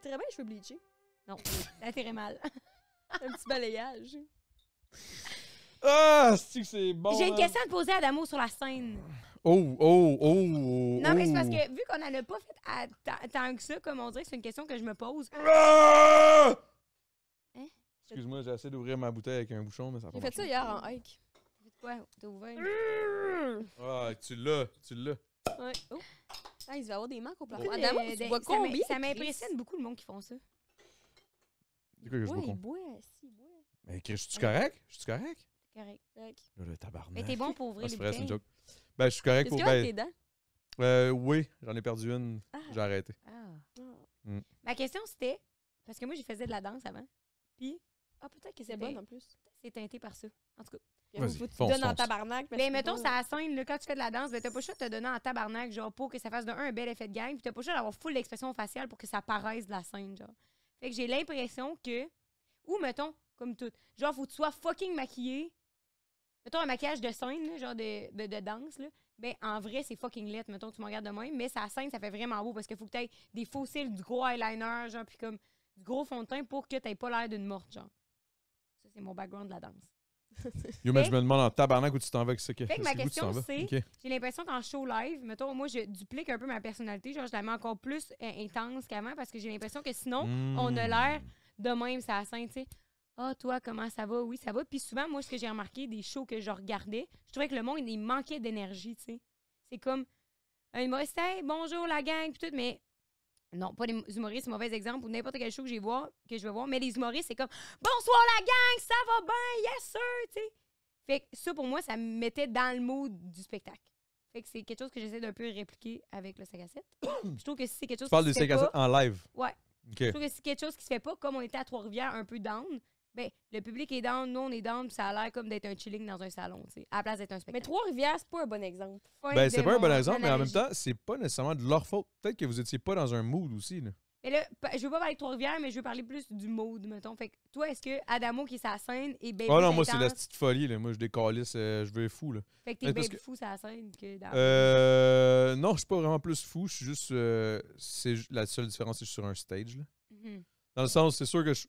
Très bien, les cheveux bleachés. Non, ça atterrait mal. Un petit balayage. Ah, c'est bon. J'ai une man. question à te poser à Adamo sur la scène. Oh. Non, mais c'est parce que vu qu'on n'en a pas fait tant que ça, comme on dirait, c'est une question que je me pose. Ah! Hein? Excuse-moi, j'ai essayé d'ouvrir ma bouteille avec un bouchon, mais ça a pas J'ai fait ça marché. hier en hike. Quoi? T'as ouvert? Ah, tu l'as. Ouais. Oh. Ah, il va y avoir des manques au plafond. Écoute, Adamo, tu bois ça combien? ça m'impressionne beaucoup le monde qui font ça. C'est quoi que je Ouais, bois il con? boit. Si, il boit. Mais Chris, je suis correct? Je suis correct? Correct. Là, le tabarnak. Mais t'es bon pour ouvrir Ah, les c'est vrai, c'est une bouteilles. joke. Ben, je suis correct Est-ce pour. que Ben, tes dents? oui, j'en ai perdu une. Ah. J'ai arrêté. Ah. Mm. Ma question, c'était... Parce que moi, j'ai faisais de la danse avant. Puis, peut-être que C'est c'est bonne en plus. c'est teinté par ça. En tout cas. Vas-y, Faut que tu fonce, donnes en fonce. tabarnak. parce Mais que mettons, bon, ça à la scène, là, quand tu fais de la danse, ben, t'as pas le choix de te donner en tabarnak, genre, pour que ça fasse de un bel effet de gang, puis t'as pas le choix d'avoir full d'expression faciale pour que ça paraisse de la scène, genre. Fait que j'ai l'impression que... Ou, mettons, comme tout, genre, faut que tu sois fucking maquillé. Mettons, un maquillage de scène, là, genre de danse, là. Ben, en vrai, c'est fucking lit, mettons, tu me regardes de même, mais ça scène, ça fait vraiment beau, parce qu'il faut que t'aies des faux cils, du gros eyeliner, genre, puis comme du gros fond de teint pour que t'aies pas l'air d'une morte, genre. Ça, c'est mon background de la danse. Yo, mais Fait- je me demande en tabarnak où tu t'en vas avec ça. Fait que ma c'est où tu question, t'en vas? c'est- Ok. J'ai l'impression qu'en show live, mettons, moi, je duplique un peu ma personnalité. Genre, je la mets encore plus intense qu'avant parce que j'ai l'impression que sinon, on a l'air de même, ça scène, tu sais. Ah, toi, comment ça va? Oui, ça va. Puis souvent, moi, ce que j'ai remarqué des shows que je regardais, je trouvais que le monde, il manquait d'énergie, tu sais. C'est comme un humoriste, hey, bonjour la gang, puis tout, mais non, pas les humoristes, c'est un mauvais exemple, ou n'importe quel show que je vais voir, mais les humoristes, c'est comme bonsoir la gang, ça va bien, yes sir, tu sais. Fait que ça, pour moi, ça me mettait dans le mood du spectacle. Fait que c'est quelque chose que j'essaie d'un peu répliquer avec le 5 à 7. Je trouve que si c'est quelque chose Tu parles qui des se fait 5 à 7 pas, en live. Ouais. Ok. je trouve que si c'est quelque chose qui se fait pas, comme on était à Trois-Rivières, un peu down, ben, le public est down, nous, on est down, puis ça a l'air comme d'être un chilling dans un salon, tu sais, à la place d'être un Mais spectacle. Trois-Rivières, c'est pas un bon exemple. Fin Ben, de c'est pas un bon mon exemple, mais en même analogie. temps, c'est pas nécessairement de leur faute. Peut-être que vous étiez pas dans un mood aussi, là. Mais là, je veux pas parler de Trois-Rivières, mais je veux parler plus du mode, mettons. Fait que toi, est-ce que Adamo, qui est sa scène, est bien Oh plus non, moi, c'est la intense? petite folie, là. Moi, je décalisse, je vais fou, là. Fait que Mais t'es bien parce plus que- fou sa scène que dans... Non, je suis pas vraiment plus fou. Je suis juste. La seule différence, c'est que je suis sur un stage, là. Mhm. Dans le sens, c'est sûr que je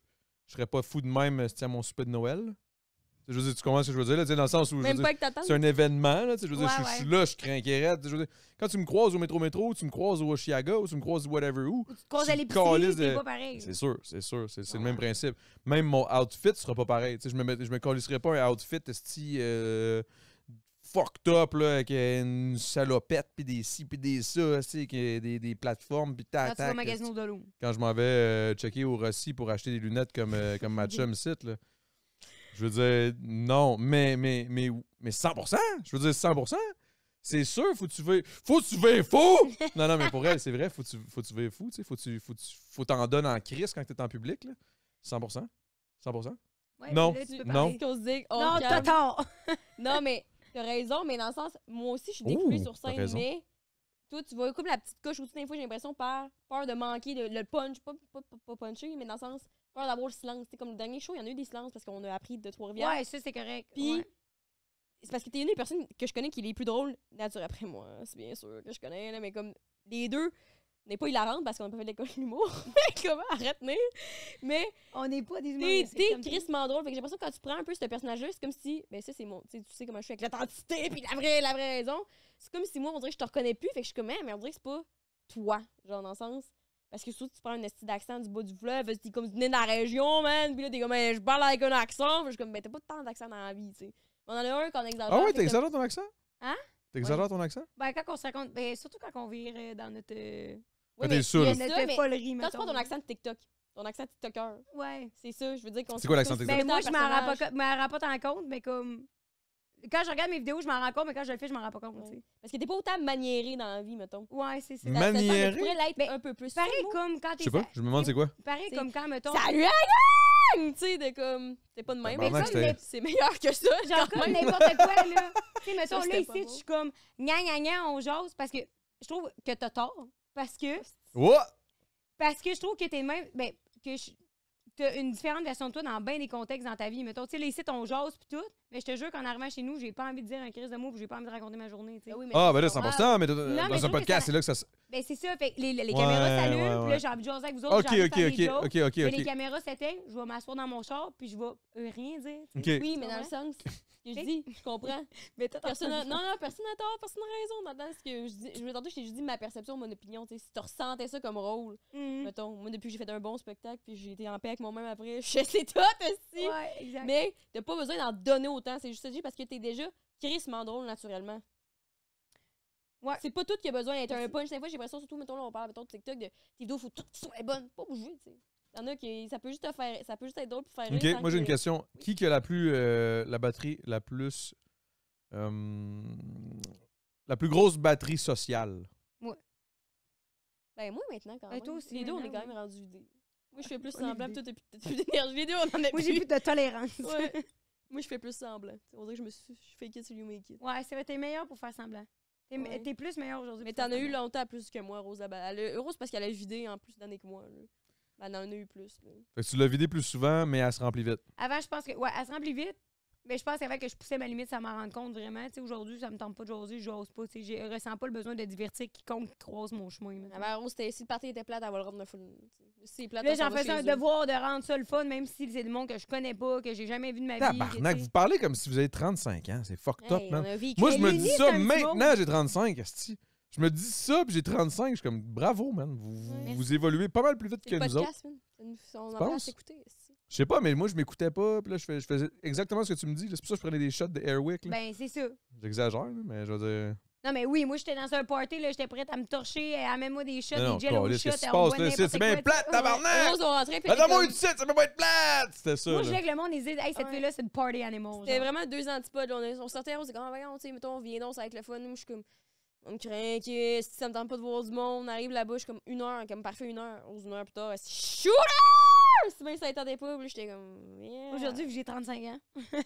serais pas fou de même à mon souper de Noël. Là. Je veux dire, tu comprends ce que je veux dire? Là, tu sais, dans le sens où je veux Même dire, pas avec ta tante. c'est un événement. Là, tu sais, je veux dire, Ouais, je suis ouais. là, je crains raide. Je veux dire, quand tu me croises au métro, tu me croises au Oshiaga, ou tu me croises whatever où. Ou tu te croises tu à te l'épicerie, calisses c'est de- pas pareil. C'est sûr. C'est le Ouais. même principe. Même mon outfit sera pas pareil. Tu sais, je me calisserais pas un outfit esti, fucked up là, avec une salopette, puis des ci, puis des ça, esti, avec des plateformes, puis Quand tac, tu vas tac. magasiner au Dolou. Quand je m'en vais checker au Rossi pour acheter des lunettes comme ma chum site, là. Je veux dire, non, mais 100%. Je veux dire, 100%. C'est sûr, faut que tu veuilles fou! Non, mais pour elle, c'est vrai, faut que tu veuilles fou, tu sais. Faut t'en donner en crise quand t'es en public, là. 100%. 100%. Ouais, Non, puis là, tu peux non. parler. Qu'on se dit, oh, Non, t'as calme. tort. Non, mais t'as raison, mais dans le sens, moi aussi, je suis Oh, découlée sur t'as scène, raison. mais toi, tu vois comme la petite coche aussi, des fois, j'ai l'impression, peur de manquer le punch, pas puncher, mais dans le sens, peur d'avoir le silence. C'est comme le dernier show, il y en a eu des silences parce qu'on a appris de Trois-Rivières. Ouais, ça, c'est correct. Puis, Ouais. c'est parce que t'es une des personnes que je connais qui est les plus drôles, nature après moi, c'est bien sûr que je connais, là, mais comme les deux, on n'est pas hilarantes parce qu'on n'a pas fait de l'école de l'humour. Mais comment, arrête de tenir. Mais On n'est pas des t'es humoristes. c'est comme- crissement drôle. Fait que j'ai l'impression que quand tu prends un peu ce personnage-là, c'est comme si, ben ça, c'est mon, tu sais comment je suis avec l'authenticité puis la vraie raison. C'est comme si moi, on dirait que je te reconnais plus, fait que je suis comme, mais on dirait que c'est pas toi, genre dans le sens. Parce que surtout, tu prends un esti d'accent du bas du fleuve, t'es comme tu venais de la région, man, puis là, t'es comme, je parle avec un accent, puis je suis comme, ben t'as pas tant d'accent dans la vie, tu sais. On en a un qu'on exagère. Ah ouais, fait que t'exagères ton accent? Hein? T'exagères ton accent? Ben, quand on se raconte, ben, surtout quand on vire dans notre... Ouais, t'es mais saoul. il y a notre ça, mais folerie, quand tu mettons. prends ton accent de TikTok, ton accent TikToker, Ouais. c'est ça, je veux dire qu'on C'est quoi l'accent tous TikTok? Ben, mettons moi, un je m'en personnage. rends pas tant compte, mais comme... Quand je regarde mes vidéos, je m'en rends compte, mais quand je le fais, je m'en rends pas compte, tu sais. Parce que t'es pas autant maniéré dans la vie, mettons. Ouais, c'est ça. Maniéré? Tu pourrais l'être Ben, un peu plus. Pareil C'est le mot. comme quand Je t'es... sais pas, je me demande c'est quoi. Pareil C'est- comme quand, mettons... Salut la gang! Tu sais, de comme. C'est pas de même. Tabarnak, Mais c'était- comme, c'est meilleur que ça. Genre quand comme même. n'importe quoi, là. Tu sais, mettons, Ça, là, c'était ici, pas je beau. suis comme... Gna, on jase, parce que je trouve que t'as tort. Parce que What? je trouve que t'es même... Ben, que t'as une différente version de toi dans bien des contextes dans ta vie. Mettons, tu sais, là, ici, on jase pis tout, mais je te jure qu'en arrivant chez nous, j'ai pas envie de dire un crise de mots pis j'ai pas envie de raconter ma journée, tu sais. Ah oui, mais Ah, c'est ben là, ça. 100%, mais mais je dans un trouve que podcast, ça- c'est là que ça se. Ben, c'est ça. Fait que les caméras s'allument, puis là, j'ai envie de jaser avec vous autres. j'ai envie de faire des jokes. Mais les caméras s'éteignent, je vais m'asseoir dans mon char, puis je vais rien dire. Oui, mais dans le sens que je dis, je comprends. Mais toi, Personne non, personne n'a tort, personne n'a raison. Dans ce que je dis, tantôt, je t'ai juste dit ma perception, mon opinion. Si tu ressentais ça comme rôle, mettons, moi, depuis que j'ai fait un bon spectacle, puis j'ai été en paix avec moi-même après, je sais tout aussi. Ouais, exact. Mais t'as pas besoin d'en donner autant. C'est juste ça, parce que t'es déjà crissement drôle naturellement. Ouais. C'est pas tout qui a besoin d'être un punch. Des fois, j'ai l'impression, surtout, mettons, là, on parle, mettons, de TikTok, de tes vidéos, faut toutes qu'elles soient bonnes. Pas bouger, tu sais. Il y en a qui, ça peut juste te faire, ça peut juste être drôle pour faire rire. OK, moi, j'ai une question. Qui a la plus, la batterie, la plus grosse batterie sociale? Ben, moi, maintenant, quand Ben, même. toi aussi, Les deux, on est maintenant, quand même rendus vidés. Moi, je fais plus semblant, pis toi, t'as plus d'énergie vidéo, on en a Moi, j'ai plus de tolérance. Ouais. Moi, je fais plus semblant. On dirait que je fake it till you make it. Ouais, c'est vrai, t'es meilleur pour faire semblant. T'es plus meilleur aujourd'hui. Mais t'en as eu longtemps plus que moi, Rose. Rose, parce qu'elle a vidé en plus d'années que moi. Là. Elle en a eu plus. Là. Fait que tu l'as vidé plus souvent, mais elle se remplit vite. Avant, je pense que. Ouais, elle se remplit vite. Mais je pense qu'avant que je poussais ma limite, ça m'en rend compte vraiment. Tu sais, aujourd'hui, ça me tente pas de jaser, je jase pas. Tu sais, je ressens pas le besoin de divertir quiconque croise mon chemin. Avant, Rose, si le party était plate, elle va le rendre le full. Si plate, là, j'en faisais un devoir de rendre ça le fun, même si c'est du monde que je connais pas, que j'ai jamais vu de ma vie. Tabarnak, vous parlez comme si vous avez 35 ans. C'est fucked up, man. Moi, je Mais me Luni, dis c'est ça un petit maintenant, j'ai 35, asti. Je me dis ça, puis j'ai 35, je suis comme bravo, man. Vous évoluez pas mal plus vite que nous autres. On en passe écouter. Je sais pas, mais moi, je m'écoutais pas, puis là, je faisais exactement ce que tu me dis. C'est pour ça que je prenais des shots de Airwick. Là. Ben, c'est ça. J'exagère, là, mais je veux dire. Non, mais oui, moi, j'étais dans un party, là, j'étais prête à me torcher, à mettre moi des shots, Non, des jello qu'est-ce shots. qui se passe, là? C'est bien plate, tabarnak! Rose, on rentrait, puis Attends-moi une suite, ça peut pas être plate! C'était ça. Moi, là. je voulais que le monde dise, hey, cette fille-là, c'est une party animal. C'était vraiment deux antipodes. Là. On sortait, on s'est comme, voyons, tu sais, mettons, on vient donc, ça va être le fun. Moi, je suis comme, on me craint, que si ça me tente pas de voir du monde, on arrive là-bas, je suis comme 1 heure, comme parfait 1 heure. 11 heures plus tard, c'est shooter! Si bien ça attendait pas, puis j'étais comme, yeah. Aujourd'hui, j'ai 35 ans. Ouais.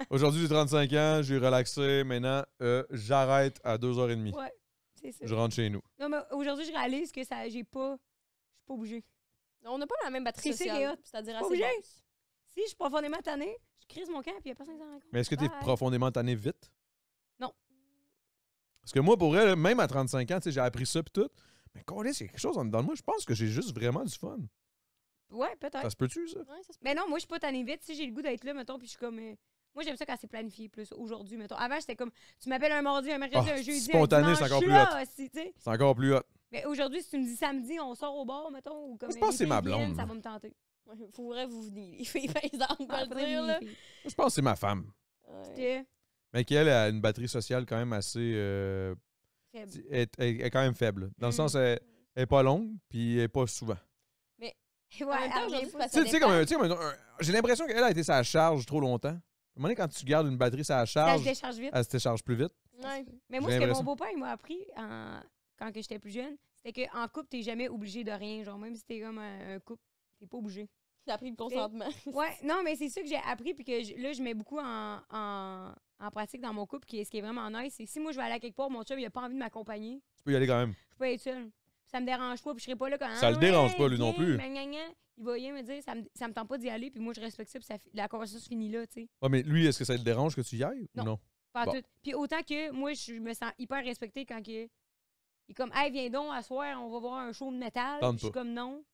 Aujourd'hui, j'ai 35 ans, j'ai relaxé. Maintenant, j'arrête à 2h30. Ouais, c'est ça. Je rentre chez nous. Non, mais aujourd'hui, je réalise que ça, je suis pas bougé. On n'a pas la même batterie C'est ça sociale. qui est hot. C'est-à-dire Pas assez bougé. basse. Si je suis profondément tannée, je crise mon camp, puis il n'y a personne qui s'en rend compte. Mais est-ce que tu es Bye. profondément tanné vite? Non. Parce que moi, pour vrai, là, même à 35 ans, tu sais, j'ai appris ça puis tout. Mais quand c'est quelque chose en dedans de moi, je pense que j'ai juste vraiment du fun. Ouais, peut-être. Ça se peut-tu, ça? Ouais, ça se peut. Mais non, moi, je suis pas tannée vite. Si j'ai le goût d'être là, mettons, puis je suis comme. Moi, j'aime ça quand c'est planifié plus aujourd'hui, mettons. Avant, j'étais comme. Tu m'appelles un mardi, un mercredi, un jeudi. Spontané, un c'est encore dimanche, plus là, aussi, tu sais. C'est encore plus hot. Mais aujourd'hui, si tu me dis samedi, on sort au bar, mettons, ou comme. Je pense que c'est ma les filles viennent, blonde, Ça moi. va me tenter. Ouais, faudrait vous venir, les filles, par exemple, on va le Faudrait dire, venir, là. les filles. Je pense que c'est ma femme. Ouais. Mais qu'elle a une batterie sociale quand même assez. Faible. Elle est quand même faible. Dans le Mm. sens, elle est pas longue, puis elle est pas souvent. Ouais, En même temps, elle aujourd'hui, revient pas. Ça Tu sais, j'ai l'impression qu'elle a été sa charge trop longtemps. À un moment donné, quand tu gardes une batterie sa Ça se charge, décharge vite. elle se décharge plus vite. Ouais. Mais moi, J'ai ce que mon l'impression. beau-père il m'a appris quand que j'étais plus jeune, c'était qu'en couple, t'es jamais obligé de rien. Genre, même si t'es comme un couple, t'es pas obligé. J'ai appris le consentement. Ouais, non, mais c'est ça que j'ai appris, puis que là, je mets beaucoup en pratique dans mon couple. Ce qui est vraiment nice, c'est si moi, je vais aller à quelque part, mon chum, il a pas envie de m'accompagner, Tu peux y aller quand même. je peux être seule. Ça me dérange pas, puis je serai pas là quand Ça le dérange pas, lui, non plus. Il va rien me dire, ça me tente pas d'y aller, puis moi, je respecte ça, puis la conversation se finit là, tu sais. Ouais, mais lui, est-ce que ça le dérange que tu y ailles Non. ou non? Pas Bon. tout. Puis autant que moi, je me sens hyper respectée quand il est comme, hey, viens donc, à soir, on va voir un show de métal. Tente Puis je suis pas. comme, non.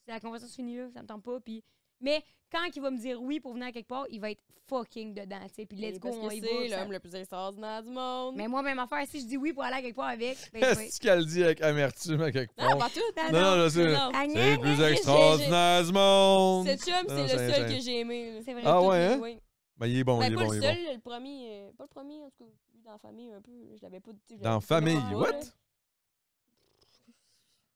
C'est la conversation se finit là, ça me tente pas. Puis... Mais quand il va me dire oui pour venir à quelque part, il va être fucking dedans, tu sais. Puis let's go, Parce on que y va. c'est puis ça- l'homme le plus extraordinaire du monde. Mais moi, même affaire, si je dis oui pour aller à quelque part avec, ben, je vais être- Est-ce qu'elle dit avec amertume à quelque Non, part? pas tout. Non, non, là, c'est Non. Ah, c'est gna, le plus gna. extraordinaire du monde. Cette chum, Non, c'est le c'est seul insane. que j'ai aimé. là. C'est vrai. Ah Tous ouais, les- hein? oui. Ben, il est bon, Ben, il est pas bon, le il est bon. seul, le premier. Pas le premier, en tout cas. Lui, dans la famille, un peu. Je l'avais pas. tu sais, je Dans l'avais pas famille, pas, what? là.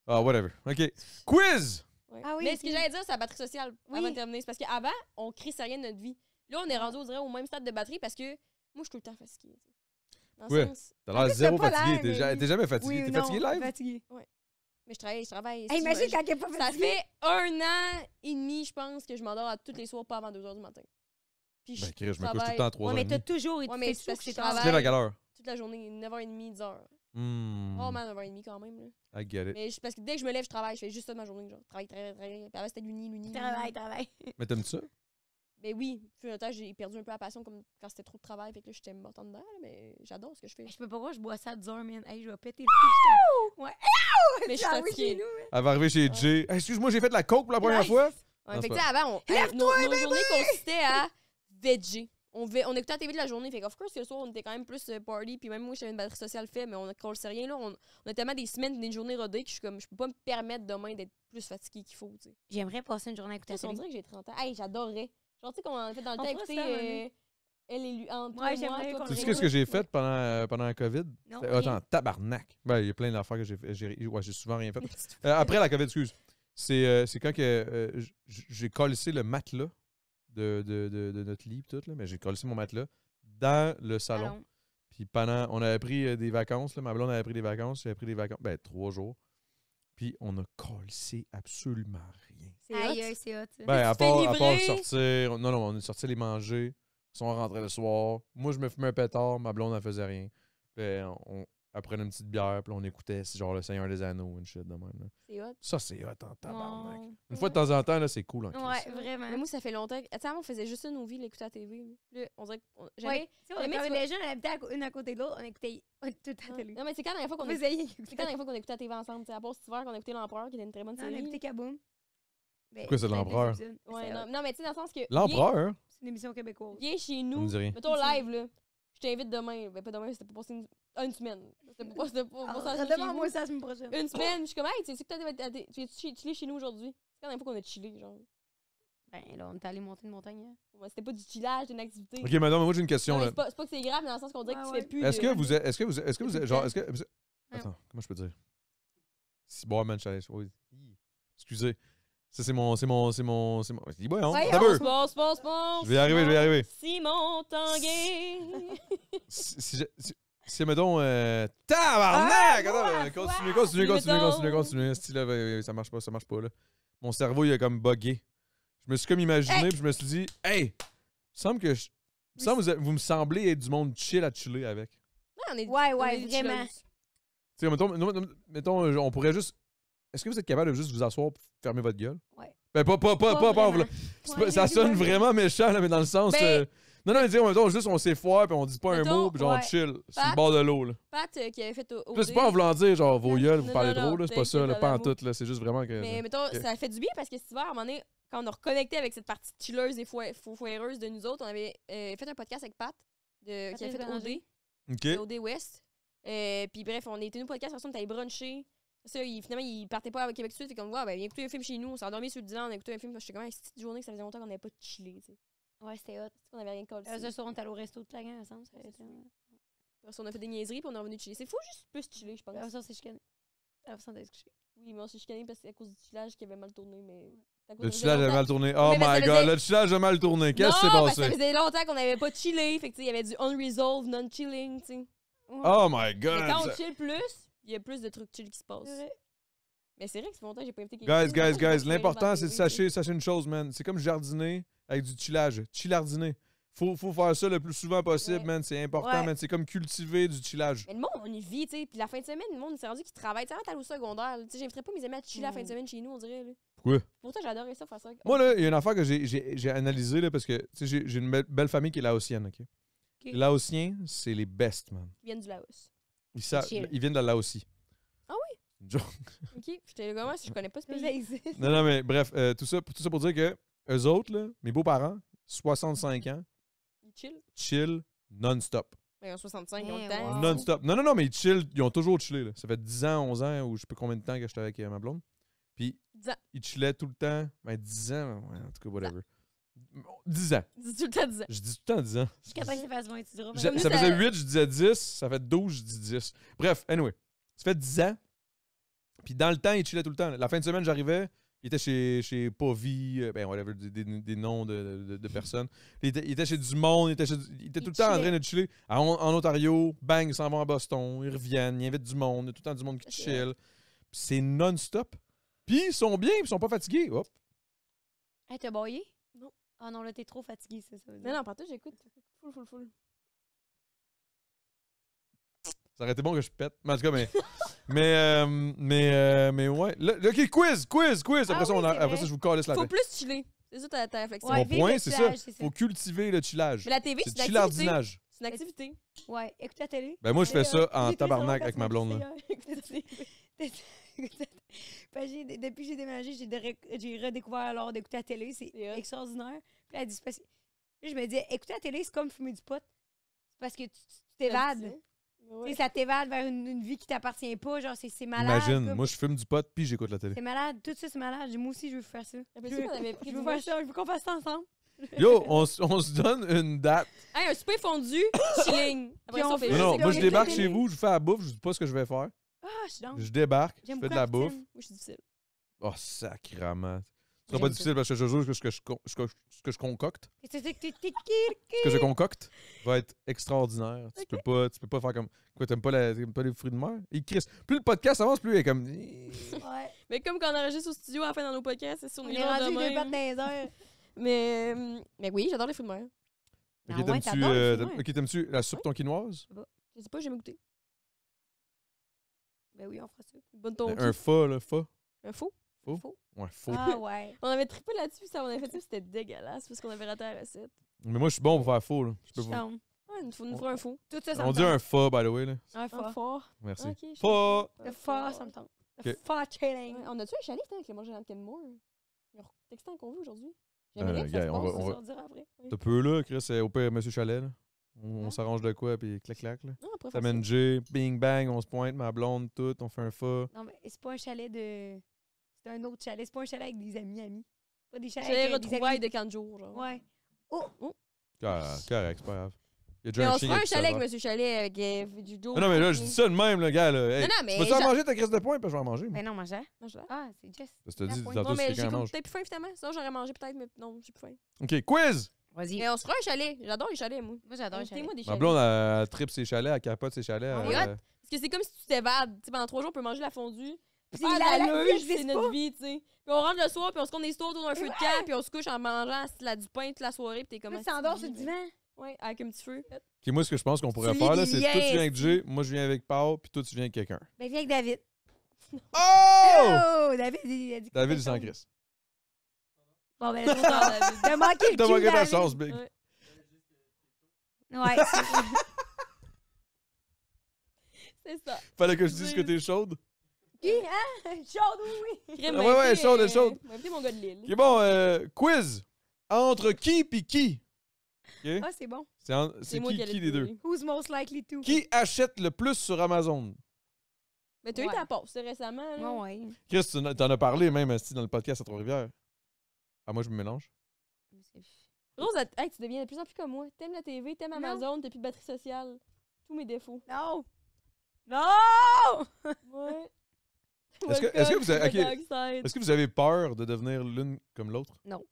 Ah, whatever. OK. Quiz! Ouais. Ah oui, Mais ce que ok. j'allais dire, c'est la batterie sociale Oui. avant de terminer. C'est parce qu'avant, on crissait rien de notre vie. Là, on est rendu, on dirait, au même stade de batterie parce que moi, je suis tout le temps fatiguée. tu sais. Dans le Ouais. sens. T'as En l'air plus, zéro t'as pas fatigué. l'air, mais- T'es jamais fatigué. Oui, T'es non, fatigué live? Fatigué. Mais je travaille. Hey, imagine quand il est pas Ça fatigué. fait 1 an et demi, je pense, que je m'endors à tous les soirs, pas avant 2 h du matin. Puis Ben, Chris, je me couche tout le travaille temps à 3 Ouais, mais h t'as toujours été Ouais, mais t'es c'est sûr parce que que c'est je Tu te travaille. lèves à quelle heure? toute la journée, 9 h 30, 10 h. Hmm. Rarement 9 h 30 quand même. Là. I get it. Mais parce que dès que je me lève, je travaille. Je fais juste ça de ma journée. Genre, travaille. Puis avant, c'était l'uni. Travail. Mais t'aimes ça? Ben oui, puis un temps, j'ai perdu un peu la passion comme quand c'était trop de travail. Fait que là, j'étais morte en dedans, là, mais j'adore ce que je fais. Je peux pas voir, je bois ça à 10 heures, man. Hey, je vais péter le fou. Ouais. Mais je suis fatiguée. Elle va arriver chez Jay. Hey, excuse-moi, j'ai fait de la coke pour la première fois. Ouais, Non, fait que c'est tu sais, avant, nos journées consistaient à veger. On écoutait la TV de la journée. Fait qu'of course, le soir, on était quand même plus party. Puis même moi, j'avais une batterie sociale faible, mais on ne sait rien. Là, on a tellement des semaines, des journées rodées que je suis comme, je peux pas me permettre demain d'être plus fatiguée qu'il faut. T'sais. J'aimerais passer une journée à écouter la On télé. dirait que j'ai 30 ans. Hey, j'adorerais. Genre, tu sais, comme on a fait dans le On temps, fera écouter ça, Mané. elle et lui. Entre Ouais, toi, moi, j'aimerais toi, qu'on puis Tu sais le moi. qu'est-ce que j'ai fait pendant la COVID? Non, Attends, rien. tabarnak. Ben, il y a plein d'affaires que j'ai fait. Ouais, j'ai souvent rien fait. Après la COVID, excuse. C'est quand que j'ai collissé le matelas de notre lit, pis tout, là, mais j'ai collissé mon matelas dans le salon. Allons. Puis on avait pris des vacances, là, ma blonde avait pris des vacances, j'avais pris des vacances, 3 jours. Puis on a collissé absolument rien. C'est Aïe, hot. aïe, c'est hot. Ça. Ben, à tu t'es part livré? sortir. Non, on est sortis les manger. Ils sont rentrés le soir. Moi, je me fumais un pétard. Ma blonde, elle faisait rien. Puis elle prenait une petite bière. Puis on écoutait genre le Seigneur des Anneaux, une shit de même. Là. C'est hot. Ça, c'est hot en tabarnak. Wow. Une fois de temps en temps, là, c'est cool. En Ouais, Christ. vraiment. Mais moi, ça fait longtemps. Tu sais, avant, on faisait juste ça, nos vies, l'écouter à la TV. Là, on dirait que j'avais. Ouais. Tu sais, jamais quand tu on était jeunes, on habitait une à côté de l'autre, on écoutait tout à la télé. Non, mais c'est quand la dernière fois qu'on Vous écoutait. ayez C'est quand la dernière fois qu'on écoutait la TV ensemble, tu sais, à part cet hiver qu'on a écouté L'Empereur, qui était une très bonne On a série. écouté Kaboom. Ben, Pourquoi c'est plein L'Empereur? d'épisodes. Ouais, C'est non, mais tu sais, dans le sens que. L'Empereur, hein? C'est une émission québécoise. Viens chez Ça nous. me dit rien. Mettons live, là. Je t'invite demain. Ben, pas demain, c'était pour passer une semaine. C'était pour passer Demande-moi ça la semaine prochaine. une semaine. Je suis comme, hey, tu sais que tu es chillé chez nous aujourd'hui. C'est quand la dernière fois qu'on a chillé, genre. Ben là, on est allé monter une montagne. Hein. Ouais, c'était pas du chillage, c'était une activité. Ok, madame, moi j'ai une question. Non, mais Là. c'est pas que c'est grave, mais dans le sens qu'on dirait que tu Ouais, fais plus. Est-ce de- que vous êtes. Genre, est-ce que. Ouais. Attends, comment je peux dire? Si bon, man, oui. Excusez. Ça, c'est mon. Dis, voyons, Ouais, d'abord. Sport. Je vais y arriver. Simon Tanguay. Si, mettons. Tabarnak! Ah, Attends, ouais, continue. Style, ça marche pas, là. Mon cerveau, il a comme buggé. Je me suis comme imaginé, puis je me suis dit, hey! Il me semble que vous me semblez être du monde chill à chiller avec. Ouais, Ouais, on est des vraiment. chilleuses. Tu sais, mettons, on pourrait juste. Est-ce que vous êtes capable de juste vous asseoir pour fermer votre gueule? Ouais. Ben, pas. vraiment. Ça sonne vraiment méchant, là, mais dans le sens. Ben- Non, mais dire, mettons, juste on s'effoire, puis on dit pas un Mettons, mot, puis genre ouais. chill sur Pat- le bord de l'eau, là. Pat qui avait fait Là, c'est pas en voulant dire, genre, vos gueules, vous Non, parlez non, trop, non, là, c'est pas ça, là, t'inquiète, pas en l'amour. tout, là, c'est juste vraiment que. Mais mettons, Ok. ça fait du bien parce que cet hiver, à un moment donné, quand on a reconnecté avec cette partie chilleuse et foireuse de nous autres, on avait fait un podcast avec Pat, qui a Patrice fait Bélanger. Ok. OD West. Puis bref, on était nous podcast, ensemble, t'allais bruncher. Ça, finalement, il partait pas à Québec Sud, fait comme, ouais, ben, viens écouter un film chez nous. On s'est endormi sur le divan, on a écouté un film. J'étais comme, cette petite journée que ça faisait longtemps qu'on n'avait pas chillé, tu sais. Ouais, c'était hot. On avait rien collé. Ce soir, on est allé au resto toute la gang ensemble. Ça a été- On a fait des niaiseries, puis on est revenu chiller. C'est fou, juste plus chiller, je pense. Après ça, on s'est chicané. Après ça, on s'est couché. Oui, mais on s'est chicané parce que c'est à cause du chillage qui avait mal tourné, mais. c'est à cause Le ça faisait chillage a longtemps- mal tourné. Oh mais ça my faisait- god, le chillage a mal tourné. Qu'est-ce qui s'est Non, parce que ça passé? faisait longtemps qu'on n'avait pas chillé. Fait que, tu sais, il y avait du unresolved, non-chilling, tu sais. Oh my Mais god. quand on chill plus, il y a plus de trucs chill qui se passent. C'est vrai. Mais c'est vrai que ça fait longtemps que j'ai pas invité quelqu'un. Guys, l'important, c'est de sachez une chose, man. C'est comme jardiner avec du chillage. Chillardiner. Faut faire ça le plus souvent possible, Ouais. man. C'est important, Ouais. man. C'est comme cultiver du chillage. Mais le monde, on y vit, tu sais. Puis la fin de semaine, le monde, c'est rendu qu'ils travaillent. Tu sais, avant t'allais au secondaire, là, tu sais, j'inviterais pas mes amis à chiller la fin de semaine chez nous, on dirait. Là. Pourquoi? Pourtant, j'adorais ça, faire ça. Moi, là, il y a une affaire que j'ai analysée, là, parce que tu sais, j'ai une belle famille qui est laotienne, OK? Les Laotiens, c'est les best, man. Ils viennent du Laos. chill. Ils viennent de la Laotie. Ah oui? C'est une joke. Ok, j'étais comment si je connais pas ce Ça pays. existe. Non, mais bref, tout ça pour dire que eux autres, là, mes beaux-parents, 65 ans, Ils chill. chill non-stop. Mais ils ont 65, ils ont Eh, le temps. wow. Non-stop. Non, mais ils chill, ils ont toujours chillé. Là. Ça fait 10 ans, 11 ans, ou je sais pas combien de temps que j'étais avec ma blonde. Puis 10 ans. ils chillaient tout le temps. Ben 10 ans, ouais, en tout cas, whatever. 10 ans. Dis tout le temps 10 ans. Je dis tout le temps 10 ans. Jusqu'à temps que ça fasse 20, tu diras. Comme nous, Ça ça- faisait 8, je disais 10. Ça fait 12, je dis 10. Bref, anyway. Ça fait 10 ans. Puis dans le temps, ils chillaient tout le temps. La fin de semaine, j'arrivais. Il était chez Povy, ben whatever, des noms de personnes. Il était chez du monde, il était tout le temps en train de chiller. En Ontario, bang, ils s'en vont à Boston, ils reviennent, ils invitent du monde, il y a tout le temps du monde qui C'est chill. Puis c'est non-stop. Puis ils sont bien, puis ils sont pas fatigués. Hop. Hey, t'as baillé? Non. Ah non, là, t'es trop fatigué, c'est ça. veut dire. Non, non, partout, j'écoute. Full. Ça aurait été bon que je pète. Mais en tout cas, mais ouais. Là, OK, quiz. Après, Ah ça, oui, c'est après vrai. ça, je vous calisse la Faut tête. plus chiller. C'est ça ta réflexion. Ouais, Mon vive point, le c'est ça. chillage, c'est ça. Faut cultiver le chillage. Mais la TV, C'est c'est du une activité. chillardinage. C'est une activité. Ouais, écoute la télé. Ben moi, je fais ça en J'ai été tabarnak salon avec ma blonde. Là. Depuis que j'ai déménagé, j'ai redécouvert alors d'écouter la télé. C'est C'est hot. extraordinaire. Puis elle dit, c'est parce que- Là, je me disais, écouter la télé, c'est comme fumer du pot. C'est parce que tu t'évades. Ouais. Tu sais, ça t'évade vers une vie qui t'appartient pas. Genre, c'est malade. Imagine, comme- moi, je fume du pot puis j'écoute la télé. C'est malade. Tout ça, c'est malade. Moi aussi, je veux faire ça. Rappelles-tu qu'on avait pris Je du veux faire moche? ça. Je veux qu'on fasse ça ensemble. Yo, on se donne une date. Hey, un souper fondu, chilling. Après Puis ça, on on fait fait- Non, juste non, c'est moi, comme je une débarque télé. chez vous, je fais la bouffe, je dis pas ce que je vais faire. Ah, je suis donc. Je débarque, je J'aime fais de beaucoup la la bouffe. poutine. Moi, je suis difficile. Oh, sacrament. Ce sera J'aime pas ça. difficile parce que je te jure que ce que je concocte, C'est ce que je concocte va être extraordinaire. Tu peux pas faire comme. Quoi, t'aimes pas les fruits de mer? Il crisse. Plus le podcast avance, plus il est comme. Ouais. Mais comme quand on enregistre au studio à la fin dans nos podcasts, c'est sûr, On on est est genre rendu de deux pattes même. dans les airs. Mais oui, j'adore les fruits de mer. Ah Ok, ouais, t'aimes-tu t'adores les fruits de mer? ok, t'aimes-tu la soupe tonkinoise? Je sais pas, j'aime goûter. Ben oui, on fera ça. Une bonne tonki. Un fa, là, fa. Un faux? Faux? Faux. Ouais, faux. Ah ouais. On avait trippé là-dessus, ça, on avait fait ça, c'était dégueulasse parce qu'on avait raté la recette. Mais moi, je suis bon pour faire faux, là. Je peux Je pas- chante. Ouais, nous fera un faux. Tout ça, ça On me dit tente. un fa, by the way, là. Un Un fort. fort. Merci. Ok, je Fa. sais. Le fort, ça me tente. Le Ok. fort chilling. Ouais, on a-tu un chalet avec les manger dans Kenmore? Ils ont texté qu'on veut aujourd'hui. J'aimerais Euh, que ça gars, se on passe, va- on ça va- leur dira après. Ouais. T'as peu, là, Chris, c'est au pire, Monsieur Chalet, là. On Hein? s'arrange de quoi, puis clac-clac, là. Non, on pourrait faire ça. T'amènes J, bing bang, on se pointe, ma blonde, tout, on fait un fa. Non, mais c'est pas un chalet de. C'est un autre chalet. C'est pas un chalet avec des amis. Pas des chalets Chalet avec des retrouvailles amis. de 40 jours, genre. Ouais. Correct, c'est pas grave. Il y a Mais déjà on un se chien fera un qui chalet avec s'en va. Monsieur Chalet, avec du dos. Non, mais là, je dis ça de même, le gars, là. Hey, Non, non, mais. tu vas-tu en manger ta graisse de poing, puis je vais en manger. moi. Ben non, mangeais. Mange-la. Ah, c'est Jess. Parce que t'as dit Non, tantôt Non, si mais j'ai quelqu'un en comme mange. peut-être plus faim finalement. Sinon, j'aurais mangé peut-être, mais non, j'ai plus faim. OK, quiz! Vas-y. Mais on se fera un chalet. J'adore les chalets, moi. Moi, j'adore le chalet. Invitez-moi des Ma chalets. blonde, elle tripe ses chalets, elle capote ses chalets. Ah, elle- oui, Parce que c'est comme si tu t'évades. Tu sais, pendant 3 jours, on peut manger la fondue. Puis Ah, la la vie luge, c'est existe notre pas. vie, tu sais. Puis on rentre le soir, puis on se compte des histoires autour d'un feu de camp, puis on se couche en mangeant du pain toute la soirée, puis t'es comme. Là, tu t'endors sur le divan. Ouais, avec un petit feu. OK, moi, ce que je pense qu'on pourrait Tu faire, lis là, des c'est toi, tu liens, viens avec Jay, moi, je viens avec Paul, puis toi, tu viens avec quelqu'un. Ben, viens avec David. Oh! Oh! David, il a dit. David, il s'en crisse. Bon, ben, là, trop tard. T'as manqué le T'as cul, manqué ta David. chance, Big. Ouais. Ouais. C'est ça. Fallait que je dise que t'es chaude. Qui? Hein? Chaude, oui. Crème, Ah ouais, ouais, invitez, chaude, chaude. m'a invité mon gars de Lille. OK, bon, quiz. Entre qui puis qui? OK? Ah, c'est bon. C'est moi qui allais des te deux? trouver. Who's most likely to? Qui achète le plus sur Amazon? Mais t'as eu Ouais. ta pause, c'est récemment. Là. Ouais, ouais. Chris, t'en as parlé même esti, dans le podcast à Trois-Rivières. Ah, moi, je me mélange. Rose, hey, tu deviens de plus en plus comme moi. T'aimes la TV, t'aimes Amazon, t'as plus de batterie sociale. Tous mes défauts. Non! Non! Ouais. Est-ce que- Welcome est-ce que vous avez- to the ok. dark side. Est-ce que vous avez peur de devenir l'une comme l'autre? Non,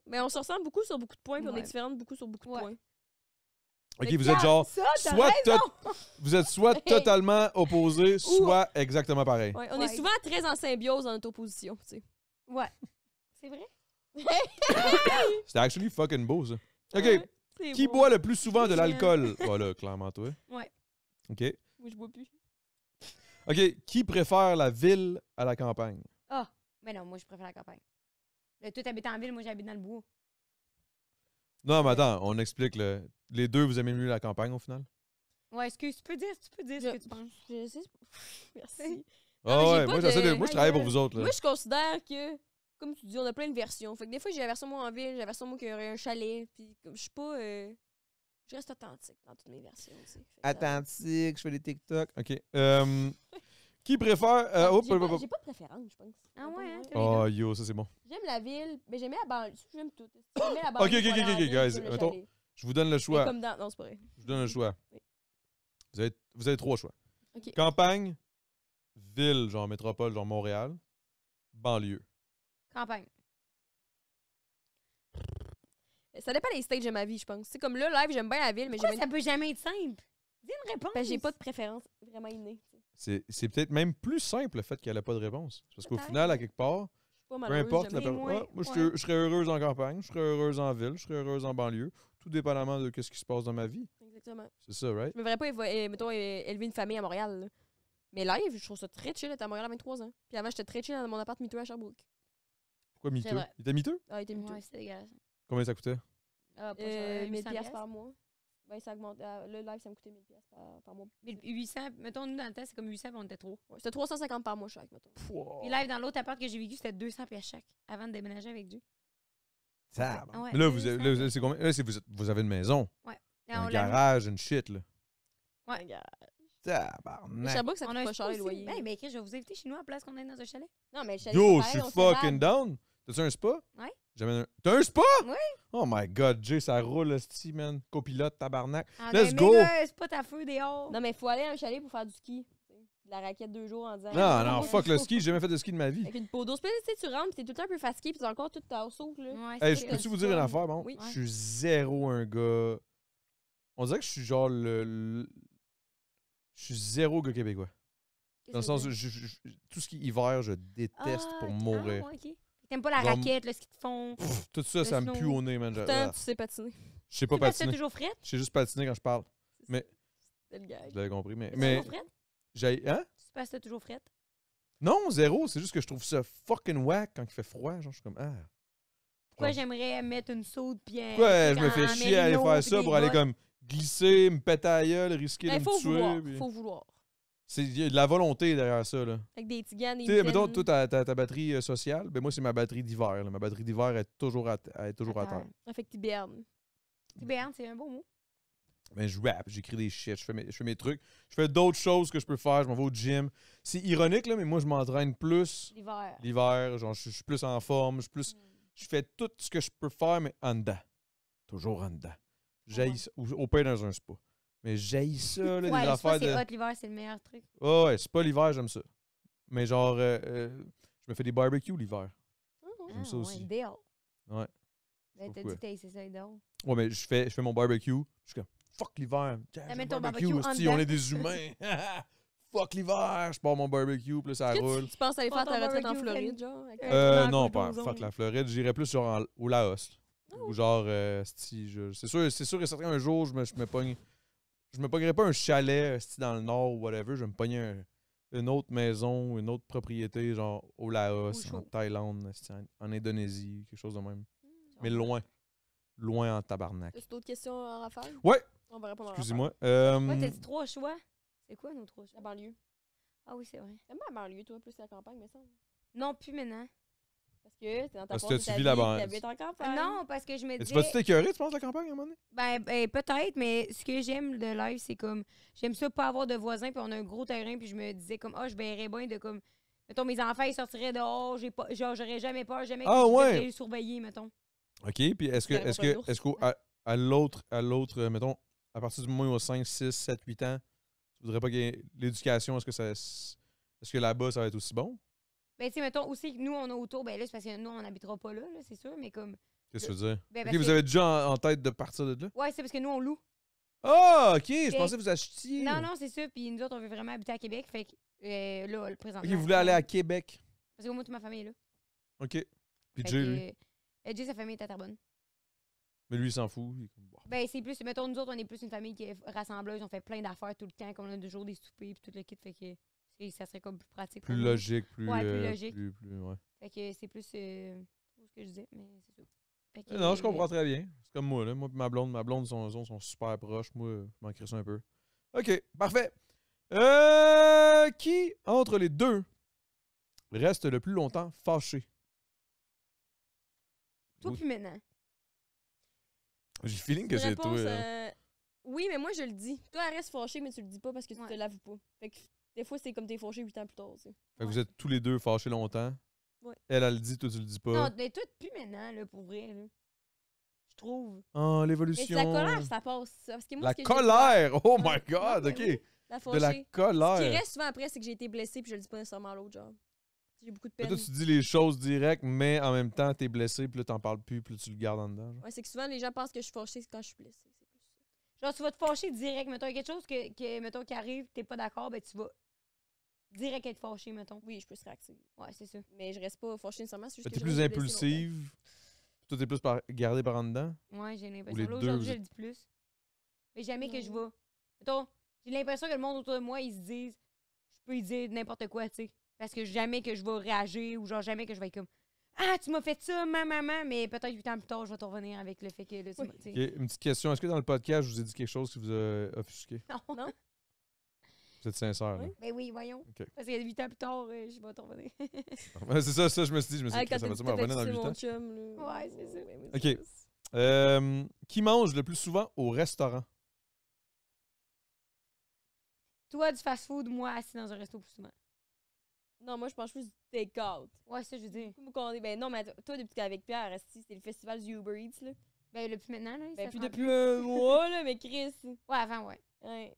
mais on se ressemble beaucoup sur beaucoup de points, puis on est Ouais. différentes beaucoup sur beaucoup de Ouais. points. OK, Mais vous êtes genre... Ça, t'as Soit, raison! vous êtes soit totalement opposés, soit exactement pareil. Ouais, on Ouais. est souvent très en symbiose dans notre opposition, tu sais. Ouais. C'est vrai? C'était actually fucking beau, ça. OK, Ouais, c'est qui beau. boit le plus souvent de l'alcool? Voilà, clairement, toi. Ouais. OK. Moi, je bois plus. OK, qui préfère la ville à la campagne? Ah! Mais non, moi, je préfère la campagne. Là, toi, t'habites en ville, moi, j'habite dans le bois. Non, mais attends, on explique. Les deux, vous aimez mieux la campagne, au final? Ouais, excuse, tu peux dire ce que tu penses. Je sais. Merci. Ah mais j'ai ouais, pas moi, de- moi, je travaille pour vous autres. Là. Moi, je considère que, comme tu dis, on a plein de versions. Fait que des fois, j'ai la version moi en ville, j'ai la version moi qui aurait un chalet. Puis comme je suis pas. Je reste authentique dans toutes mes versions. Tu sais. Fait que ça- Attentique, je fais des TikTok. OK. Qui préfère... J'ai pas de préférence, je pense. Ah ouais, hein? Oh, yo, ça, c'est bon. J'aime la ville, mais j'aimais la banlieue. J'aime tout. J'aimais la Ok, banlieue. ok, je vais aller ok, en ville, guys, j'aime le mettons, chalet. Je vous donne le Mais choix. comme dans. Non, c'est pas vrai. Je vous donne le choix. Oui. Vous avez 3 choix. Ok. Campagne, ville, genre métropole, genre Montréal, banlieue. Campagne. Ça dépend des stages de ma vie, je pense. C'est comme là, live, j'aime bien la ville, mais Pourquoi j'aime ça peut jamais être simple? Dis une réponse. Ben, j'ai pas de préférence vraiment innée. tu sais. C'est peut-être même plus simple le fait qu'elle n'a pas de réponse. Parce qu'au Peut-être. final, à quelque part, Je suis pas peu malheureuse, importe la j'aime personne. bien. ouais, Moi, ouais. je serais heureuse en campagne, je serais heureuse en ville, je serais heureuse en banlieue, tout dépendamment de ce qui se passe dans ma vie. Exactement. C'est ça, right? Je me verrais pas, mettons, élever une famille à Montréal. Là. Mais live, je trouve ça très chill d'être à Montréal à 23 ans. Puis avant, j'étais très chill dans mon appart miteux à Sherbrooke. Pourquoi miteux? vrai. Il était miteux? Ah, il était miteux. Ouais, c'est dégueulasse. Combien ça coûtait? Ah, pas 1000 800 piastres par mois. Ben, ça augmente. Le live, ça me coûtait 1000 piastres par mois. 800, mettons, nous, dans le temps, c'est comme 800, puis on était 3. Ouais, c'était 350 par mois chaque, mettons. Puis live, dans l'autre appart que j'ai vécu, c'était 200 piastres chaque, avant de déménager avec Dieu. Ça. Ah ouais, Mais là, 200. c'est combien? Là, vous avez une maison. Là, Un on l'a- garage, une shit, là. Ouais. Regarde. Tabarnak. Sherbrooke, ça On coûte a un pas cher spa les aussi. loyers. Ben, mais je vais vous inviter chez nous à la place qu'on est dans un chalet. Non, mais le chalet, Yo, c'est je pareil, suis on se fucking balade. down. T'as-tu un spa? Ouais. T'as un spa? Oui. Oh my god, Jay, ça roule, esti, man. Copilote, tabarnak. Ah, Let's ben, go! mais là, c'est pas ta feu dehors. Non, mais il faut aller à un chalet pour faire du ski. T'sais. De la raquette 2 jours en disant. Non, fuck le ski, j'ai jamais fait de ski de ma vie. Avec une peau d'eau. Tu sais, tu rentres, pis t'es tout le temps un peu fatigué, pis t'as encore tout ta soupe, là. Ouais, Hey, c'est je vrai. peux-tu vous dire une affaire, bon? Oui. Je suis zéro un gars. On dirait que je suis genre je suis zéro gars québécois. Dans le sens où tout ce qui est hiver, je déteste pour mourir. Ouais, ok. T'aimes pas la Genre, raquette, le ski de fond. Tout ça, le ça me snow. pue au nez, man. Pourtant, tu sais patiner. Je sais pas Tu passes patiner. toujours frette? Je sais juste patiner quand je parle. Mais C'est le gag. vous l'avez compris. Mais Toujours frette? Hein? Tu passes toujours frette? Non, zéro. C'est juste que je trouve ça fucking whack quand il fait froid. Genre, je suis comme, ah. Pourquoi j'aimerais mettre une soude puis un. Pourquoi je me truc fais en chier à aller mérino, faire puis ça des pour aller bottes? comme glisser, me péter à la gueule, risquer Ben, de faut me tuer. vouloir. puis- Faut vouloir. Il y a de la volonté derrière ça, là. Avec des tiganes, des Tu sais, mettons, mitaines. toi, ta batterie sociale, ben moi, c'est ma batterie d'hiver. là. Ma batterie d'hiver est toujours à terre. Avec tes bières. Tibéane, c'est un beau mot. Mais je rap, j'écris des shit, je fais mes trucs. Je fais d'autres choses que je peux faire, je m'en vais au gym. C'est ironique, là, mais moi, je m'entraîne plus L'hiver. l'hiver. Genre, je suis plus en forme, je fais tout ce que je peux faire, mais en dedans. Toujours en dedans. J'haïs ça. Ou au pire dans un spa. Mais j'haïs ça, là, des Ouais, le spa, affaires c'est de... hot, l'hiver, c'est le meilleur truc. Oh, ouais, c'est pas l'hiver, j'aime ça. Mais genre, je me fais des barbecues l'hiver. J'aime ça aussi. Ouais, dehors. Ouais. Ben, t'as Pourquoi? dit que t'as essayé ça dehors. Ouais, mais je fais mon barbecue. Je suis comme, fuck l'hiver. T'amènes ton Barbecue, barbecue en hostie, dedans. on est des humains. Fuck l'hiver. Je pars mon barbecue, puis là, ça roule. Tu penses aller Pas faire ta ton retraite en barbecue, Floride, genre? avec- Non, un pas coup fuck d'ozone. la Floride. J'irais plus genre au Laos. Oh. Ou genre, c'est sûr et certain, un jour, je me pogne. Je me pognerais pas un chalet dans le nord ou whatever. Je vais me pogner une autre maison, une autre propriété, genre au Laos, Au en chaud. Thaïlande, en Indonésie, quelque chose de même. Mais loin. Loin en tabarnak. As-tu d'autres questions à Raphaël? Ouais. On va répondre à Excusez-moi. Ouais, t'as dit 3 choix. C'est quoi nos 3 choix? La banlieue. Ah oui, c'est vrai. T'aimes bien la banlieue, toi, plus la campagne, mais ça? Non, plus maintenant. Parce que t'es dans ta Parce que phase de tu ta vis la vie, banlieue. t'habites en campagne. Non, parce que je me Tu disais... vas-tu t'écœurer, tu penses, la campagne à un moment donné? Ben, peut-être, mais ce que j'aime de live, c'est comme... J'aime ça pas avoir de voisins, puis on a un gros terrain, puis je me disais comme... Ah, je verrais bien de comme... Mettons, mes enfants, ils sortiraient dehors, j'aurais jamais peur, jamais Ah, que je ouais. devrais les surveiller, mettons. OK, puis est-ce qu'à l'autre, mettons, à partir du moment où il y a 5, 6, 7, 8 ans, tu voudrais pas qu'il y ait l'éducation, est-ce que là-bas, ça va être aussi bon? Ben, tu sais, mettons, aussi que nous, on a autour, ben là, c'est parce que nous, on n'habitera pas là, c'est sûr, mais comme... Qu'est-ce que tu veux dire? Ben, OK, parce vous que- avez déjà en tête de partir de là? Ouais, c'est parce que nous, on loue. Ah, OK, je Ok. pensais que vous achetiez. Non, non, c'est ça, puis nous autres, on veut vraiment habiter à Québec, fait que là, le présentement... OK, vous voulez aller à Québec. Parce que moi, toute ma famille est là. OK. Puis Fait Jay, que, lui. Jay, sa famille est à Terrebonne. Mais lui, il s'en fout. Il est comme, bon. Ben, c'est plus, mettons, nous autres, on est plus une famille qui est rassembleuse, on fait plein d'affaires tout le temps, comme on a toujours des soupers, puis tout le kit, fait que ça serait comme plus pratique. Plus pour nous. logique, plus... Ouais, plus logique. ouais. Fait que c'est plus ce que je disais, mais c'est ça. Fait que, Non, je comprends très bien. C'est comme moi, là. Moi et ma blonde sont super proches. Moi, je m'en crée ça un peu. OK, parfait. Qui, entre les deux, reste le plus longtemps fâché? Toi, puis maintenant. J'ai le feeling que Une c'est toi. réponse, hein. Oui, mais moi, je le dis. Toi, elle reste fâchée, mais tu le dis pas parce que tu Ouais. te l'avoues pas. Fait que des fois, c'est comme t'es fâché 8 ans plus tard, tu sais. Fait que vous êtes tous les deux fâchés longtemps. Ouais. Elle le dit, toi, tu le dis pas. Non, mais toi, plus maintenant, là, pour vrai, là. Je trouve. Oh, Mais l'évolution. c'est la colère, ça passe. Parce que moi, La ce que j'ai colère! Oh my Ouais. God, Ouais, OK. ouais, la De la fâchée. Ce qui colère. reste souvent après, c'est que j'ai été blessée puis je le dis pas nécessairement à l'autre, genre. J'ai beaucoup de Mais peine. toi, tu dis les choses directes, mais en même temps, t'es blessé, puis là, t'en parles plus, puis là, tu le gardes en dedans. genre. Ouais, c'est que souvent, les gens pensent que je suis fâchée quand je suis blessée. C'est plus ça. Genre, tu vas te fâcher direct, mettons, il y a quelque chose mettons, qui arrive, t'es pas d'accord, ben tu vas direct être fâché, mettons. Oui, je peux se réactiver. Ouais, c'est ça. Mais je reste pas fâchée nécessairement. C'est juste Mais que t'es je plus reste blessée impulsive. Toi, t'es plus gardé par en dedans. Ouais, j'ai Ou l'impression. les Là, deux, aujourd'hui, vous je êtes- le dis plus. Mais jamais que je Ouais. vais. Mettons, j'ai l'impression que le monde autour de moi, ils se disent, je peux y dire n'importe quoi, tu sais. Parce que jamais que je vais réagir ou genre jamais que je vais être comme, Ah, tu m'as fait ça, maman, mais peut-être 8 ans plus tard, je vais te revenir avec le fait que là, tu Oui. m'as- tu OK, sais. une petite question. Est-ce que dans le podcast, je vous ai dit quelque chose qui vous a offusqué? Non. Non? Vous êtes sincère, là? Oui. Ben oui, voyons. OK. Parce que 8 ans plus tard, je vais te revenir. Ouais, c'est ça, je me suis dit, Ah, quand ça va t'as me revenir dans dit 8 mon ans. chum, là. Ouais, c'est ça. Ben oui, OK. c'est ça. Qui mange le plus souvent au restaurant? Toi, du fast-food, moi, assis dans un resto plus souvent. Non, moi, je pense plus du take-out. Ouais, ça, je veux dire. Ben non, mais toi, depuis que t'es avec Pierre, esti, c'était le festival du Uber Eats, là. Ben, le plus maintenant, là. Ben, ça plus se rend depuis un mois, là, mais Chris. Ouais, avant, ouais. Ouais.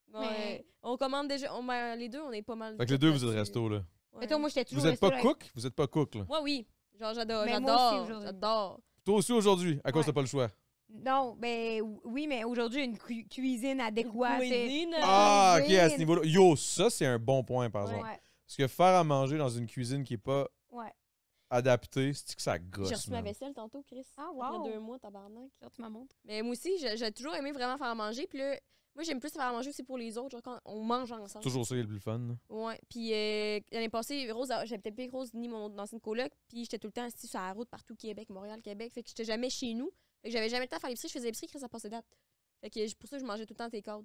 Bon, Mais- on commande déjà. Les deux, on est pas mal. Fait que les deux, vous êtes resto, là. Ouais. Mais toi, moi, j'étais toujours Vous êtes pas resto, là. cook? Vous êtes pas cook, là? Moi, oui. Genre, j'adore. Mais moi aussi, J'adore. aujourd'hui. J'adore. Toi aussi aujourd'hui, à cause Ouais. t'as pas le choix. Non, ben oui, mais aujourd'hui, une cuisine adéquate. Cuisine. Ah, OK, à ce cuisine. niveau-là. Yo, ça, c'est un bon point, par exemple. Ouais, Parce que faire à manger dans une cuisine qui est pas ouais. adaptée, c'est que ça J'ai gosse, reçu ma man. vaisselle tantôt, Chris. Ah, Après wow. 2 mois, tabarnak. Genre, tu m'as montré. Mais moi aussi, j'ai toujours aimé vraiment faire à manger. Puis là, moi, j'aime plus faire à manger aussi pour les autres. Genre, quand on mange ensemble. Toujours ça qui est le plus fun. là. Ouais. Puis l'année passée, Rose, j'avais peut-être pas Rose ni mon ancienne coloc. Puis j'étais tout le temps assise sur la route partout, Québec, Montréal, Québec. Fait que j'étais jamais chez nous. Fait que j'avais jamais le temps de faire l'épicerie. Je faisais l'épicerie, Chris, ça passait date. Fait que pour ça, je mangeais tout le temps tes cadres.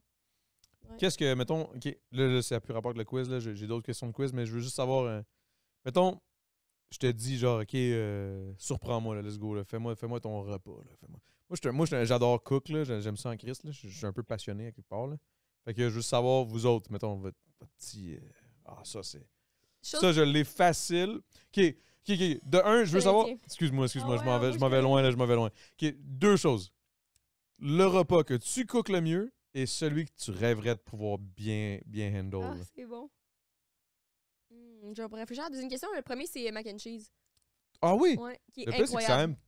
Qu'est-ce que, mettons, OK, là c'est à plus rapport avec le quiz, là, j'ai d'autres questions de quiz, mais je veux juste savoir, mettons, je te dis, genre, OK, surprends-moi, là, let's go, là, fais-moi ton repas, là, Moi, j'adore cook, là, j'aime ça en Christ, là, je suis un peu passionné à quelque part, là. Fait que je veux juste savoir, vous autres, mettons, votre petit... ça, c'est... Ça, je l'ai facile. OK. De un, je veux savoir... Excuse-moi, Ah je ouais, m'en vais, moi, je m'en vais loin, là, je m'en vais loin. OK, deux choses. Le repas que tu cookes le mieux et celui que tu rêverais de pouvoir bien handle. Ah, là. c'est bon. Je vais réfléchir à la deuxième question. Le premier, c'est mac and cheese. Ah oui? Ouais, qui est Le pire, c'est que ça incroyable. même...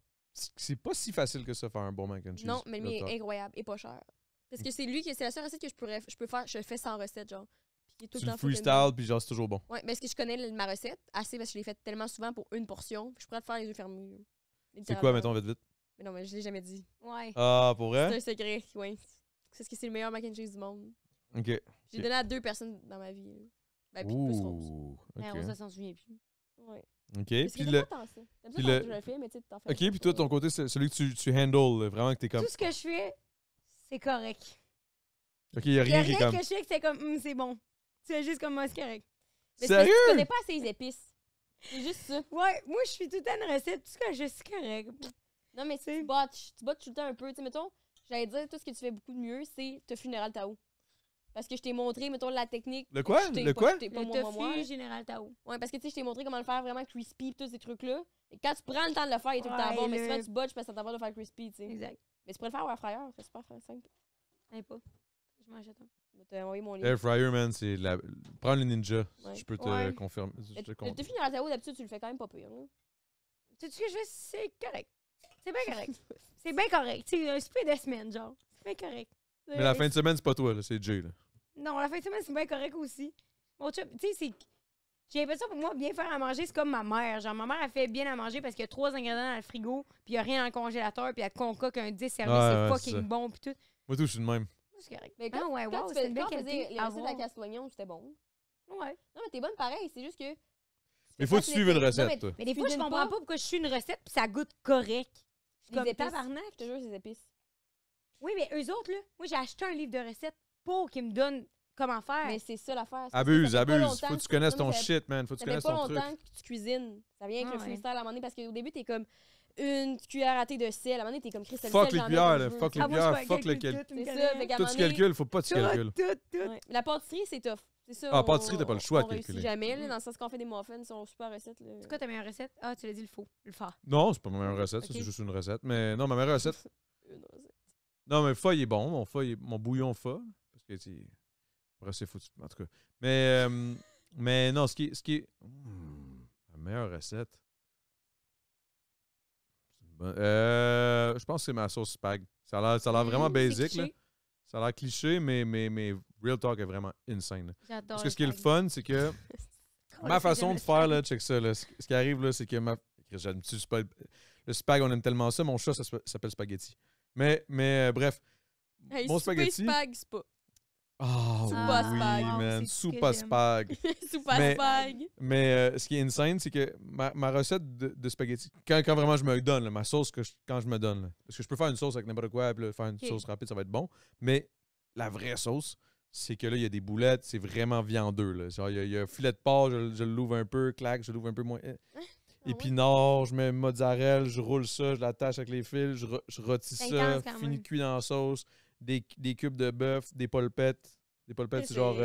C'est pas si facile que ça, faire un bon mac and cheese. Non, mais le mien Là, est incroyable et pas cher. Parce que c'est la seule recette que je peux faire. Je fais sans recette, genre. Puis qui est tout tu le le temps fucking freestyle, puis genre, c'est toujours bon. bon. Ouais, parce que je connais ma recette assez parce que je l'ai faite tellement souvent pour une portion. Puis je pourrais te faire les yeux fermés. C'est quoi, mettons, vite, vite? Mais non, mais je l'ai jamais dit. Ouais. Ah, pour C'est vrai? un secret, ouais. C'est parce que c'est le meilleur mac and cheese du monde. OK. J'ai Ok. donné à 2 personnes dans ma vie. Ben, puis plus Rose. Ouh, Mais OK. Rose, ça s'en souvient plus. Ouais. OK. Parce que Puis t'aimes pas tant ça. T'aimes ça puis quand le- je le fais, mais tu sais, t'en fais OK, pas, puis toi, pas. ton côté, c'est celui que tu handles, là, vraiment que t'es comme... Tout ce que je fais, c'est correct. OK, il y a Il y a rien qui est rien comme... que je sais que c'est comme, c'est bon. C'est juste comme moi, c'est correct. Mais c'est parce que Sérieux? tu connais pas assez les épices. C'est juste ça. Ouais, moi, je suis tout le temps une recette. Tout ce que je sais, c'est correct. Non, mais C'est- tu botches. Tu botches tout le temps un peu. Tu sais, mettons, j'allais dire, tout ce que tu fais beaucoup de mieux, c'est te funéral Tao. Parce que je t'ai montré, mettons, la technique. Le quoi? Je t'ai Le pas- quoi? je t'ai pas Le moi. tofu Général Tao. Ouais, parce que tu sais, je t'ai montré comment le faire vraiment crispy, pis tous ces trucs-là. Et quand tu prends le temps de le faire, il est tout le temps Ouais, bon. Mais le- souvent, tu botches parce que t'as pas de le faire crispy, tu sais. Exact. Mais tu pourrais le faire au air fryer, c'est super simple. N'importe pas. Je m'en achète un. Je vais t'envoyer mon lien. Air fryer, man, c'est la... Prends le ninja. Ouais. Je peux te Ouais. confirmer. Mais Je te le confirme. tofu dans la Tao, d'habitude, tu le fais quand même pas pire. Là. Tu sais ce que je fais? C'est correct. C'est bien correct. C'est bien correct. C'est un super de semaine, genre. C'est bien correct. Mais la fin de semaine, c'est pas toi, là, c'est Jay, là. Non, la fin de semaine, c'est bien correct aussi. Mon chum, tu sais, c'est. J'ai l'impression pour moi, bien faire à manger, c'est comme ma mère. Genre, ma mère, elle fait bien à manger parce qu'il y a 3 ingrédients dans le frigo, puis il n'y a rien dans le congélateur, puis elle concocte un 10 services, Ouais, c'est ouais, fucking c'est ça. bon, puis tout. Moi, tout, je suis de même. C'est correct. Mais Ah ouais, quand wow, tu c'est fais une belle quand tu faisais qualité les à recettes de la avoir. casse-oignon, c'était bon. Ouais. Non, mais t'es bonne pareil. C'est juste que. Il faut que tu suives une recette, mais toi. Mais des fois, je Cuisine comprends pas. pas pourquoi je suis une recette, puis ça goûte correct. Je suis Les comme épices. tabarnak. Je te jure, c'est épices. Oui, mais eux autres, là, moi, j'ai acheté un livre de recettes pour qu'ils me donnent comment faire. Mais c'est ça l'affaire. c'est parce que Abuse, ça fait pas abuse. longtemps Faut que tu connaisses non, ton mais ça- shit, man. Faut que tu Ça fait connaisses pas ton truc. longtemps que tu cuisines. Ça vient avec Ah le ouais. freestyle à un moment donné parce qu'au début, t'es comme une cuillère à thé de sel. À un moment donné, t'es comme Christelle Fuck sel, les j'en mets cuillères, comme là. je veux. Fuck les Ah, moi, je cuillères, fais fuck le calcul calcul. tout, C'est me ça, connais. fait qu'à un Tout moment tu donné- calcules, faut pas que tu calcules. Tout. Ouais. La pâtisserie, c'est tough. C'est ça. Ah, pâtisserie, t'as pas le choix de on réussit calculer. jamais, là, dans le sens qu'on fait des muffins, ils sont super recettes. Là. C'est quoi ta meilleure recette? Ah, tu l'as dit, le faux. Le fort. Non, c'est pas ma meilleure recette, ça, Ok. c'est juste une recette. Mais non, ma meilleure recette. Une recette. Non, mais le pho, il est bon. Mon bouillon pho. Parce que, tu sais, après, c'est foutu. En tout cas. Mais non, ce qui est. La meilleure recette. C'est une bonne- je pense que c'est ma sauce spag. Ça a l'air vraiment C'est basic, là. cliché. Ça a l'air cliché, mais Real Talk est vraiment insane, là. J'adore. Parce que ce qui est le fun, c'est que ma façon de faire, là, check ça, là. Ce qui arrive, là, c'est que j'aime le spag, on aime tellement ça. Mon chat, ça s'appelle spaghetti. Mais bref, Hey, mon souper spaghetti. spag, c'est pas. Ah Soupa oui, spag. man. C'est ce que Soupa j'aime. spag. Super Mais- spag. Mais ce qui est insane, c'est que ma recette de spaghetti, quand vraiment je me le donne, là, ma sauce quand je me donne, là, parce que je peux faire une sauce avec n'importe quoi, puis là, faire une Ok. sauce rapide, ça va être bon. Mais la vraie sauce, c'est que là, il y a des boulettes, c'est vraiment viandeux. Là. Genre, il y a un filet de porc, je l'ouvre un peu, clac, je l'ouvre un peu moins. Épinards, je mets mozzarella, je roule ça, je l'attache avec les fils, je rôtis C'est ça, intense quand fini même. cuit dans la sauce, des cubes de bœuf, des polpettes. Des polpettes, c'est genre. Il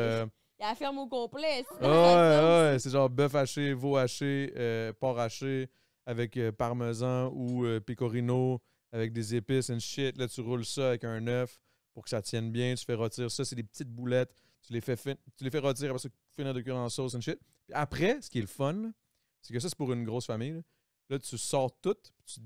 y a la ferme au complet. c'est Ouais, ça, ouais, c'est genre bœuf haché, veau haché, porc haché avec parmesan ou pecorino avec des épices and shit. Là, tu roules ça avec un œuf pour que ça tienne bien. Tu fais rôtir ça. C'est des petites boulettes. Tu les fais rôtir après ça, finir de cuire en sauce and shit. Puis après, ce qui est le fun, là, c'est que ça, c'est pour une grosse famille. Là, tu sors tout, tu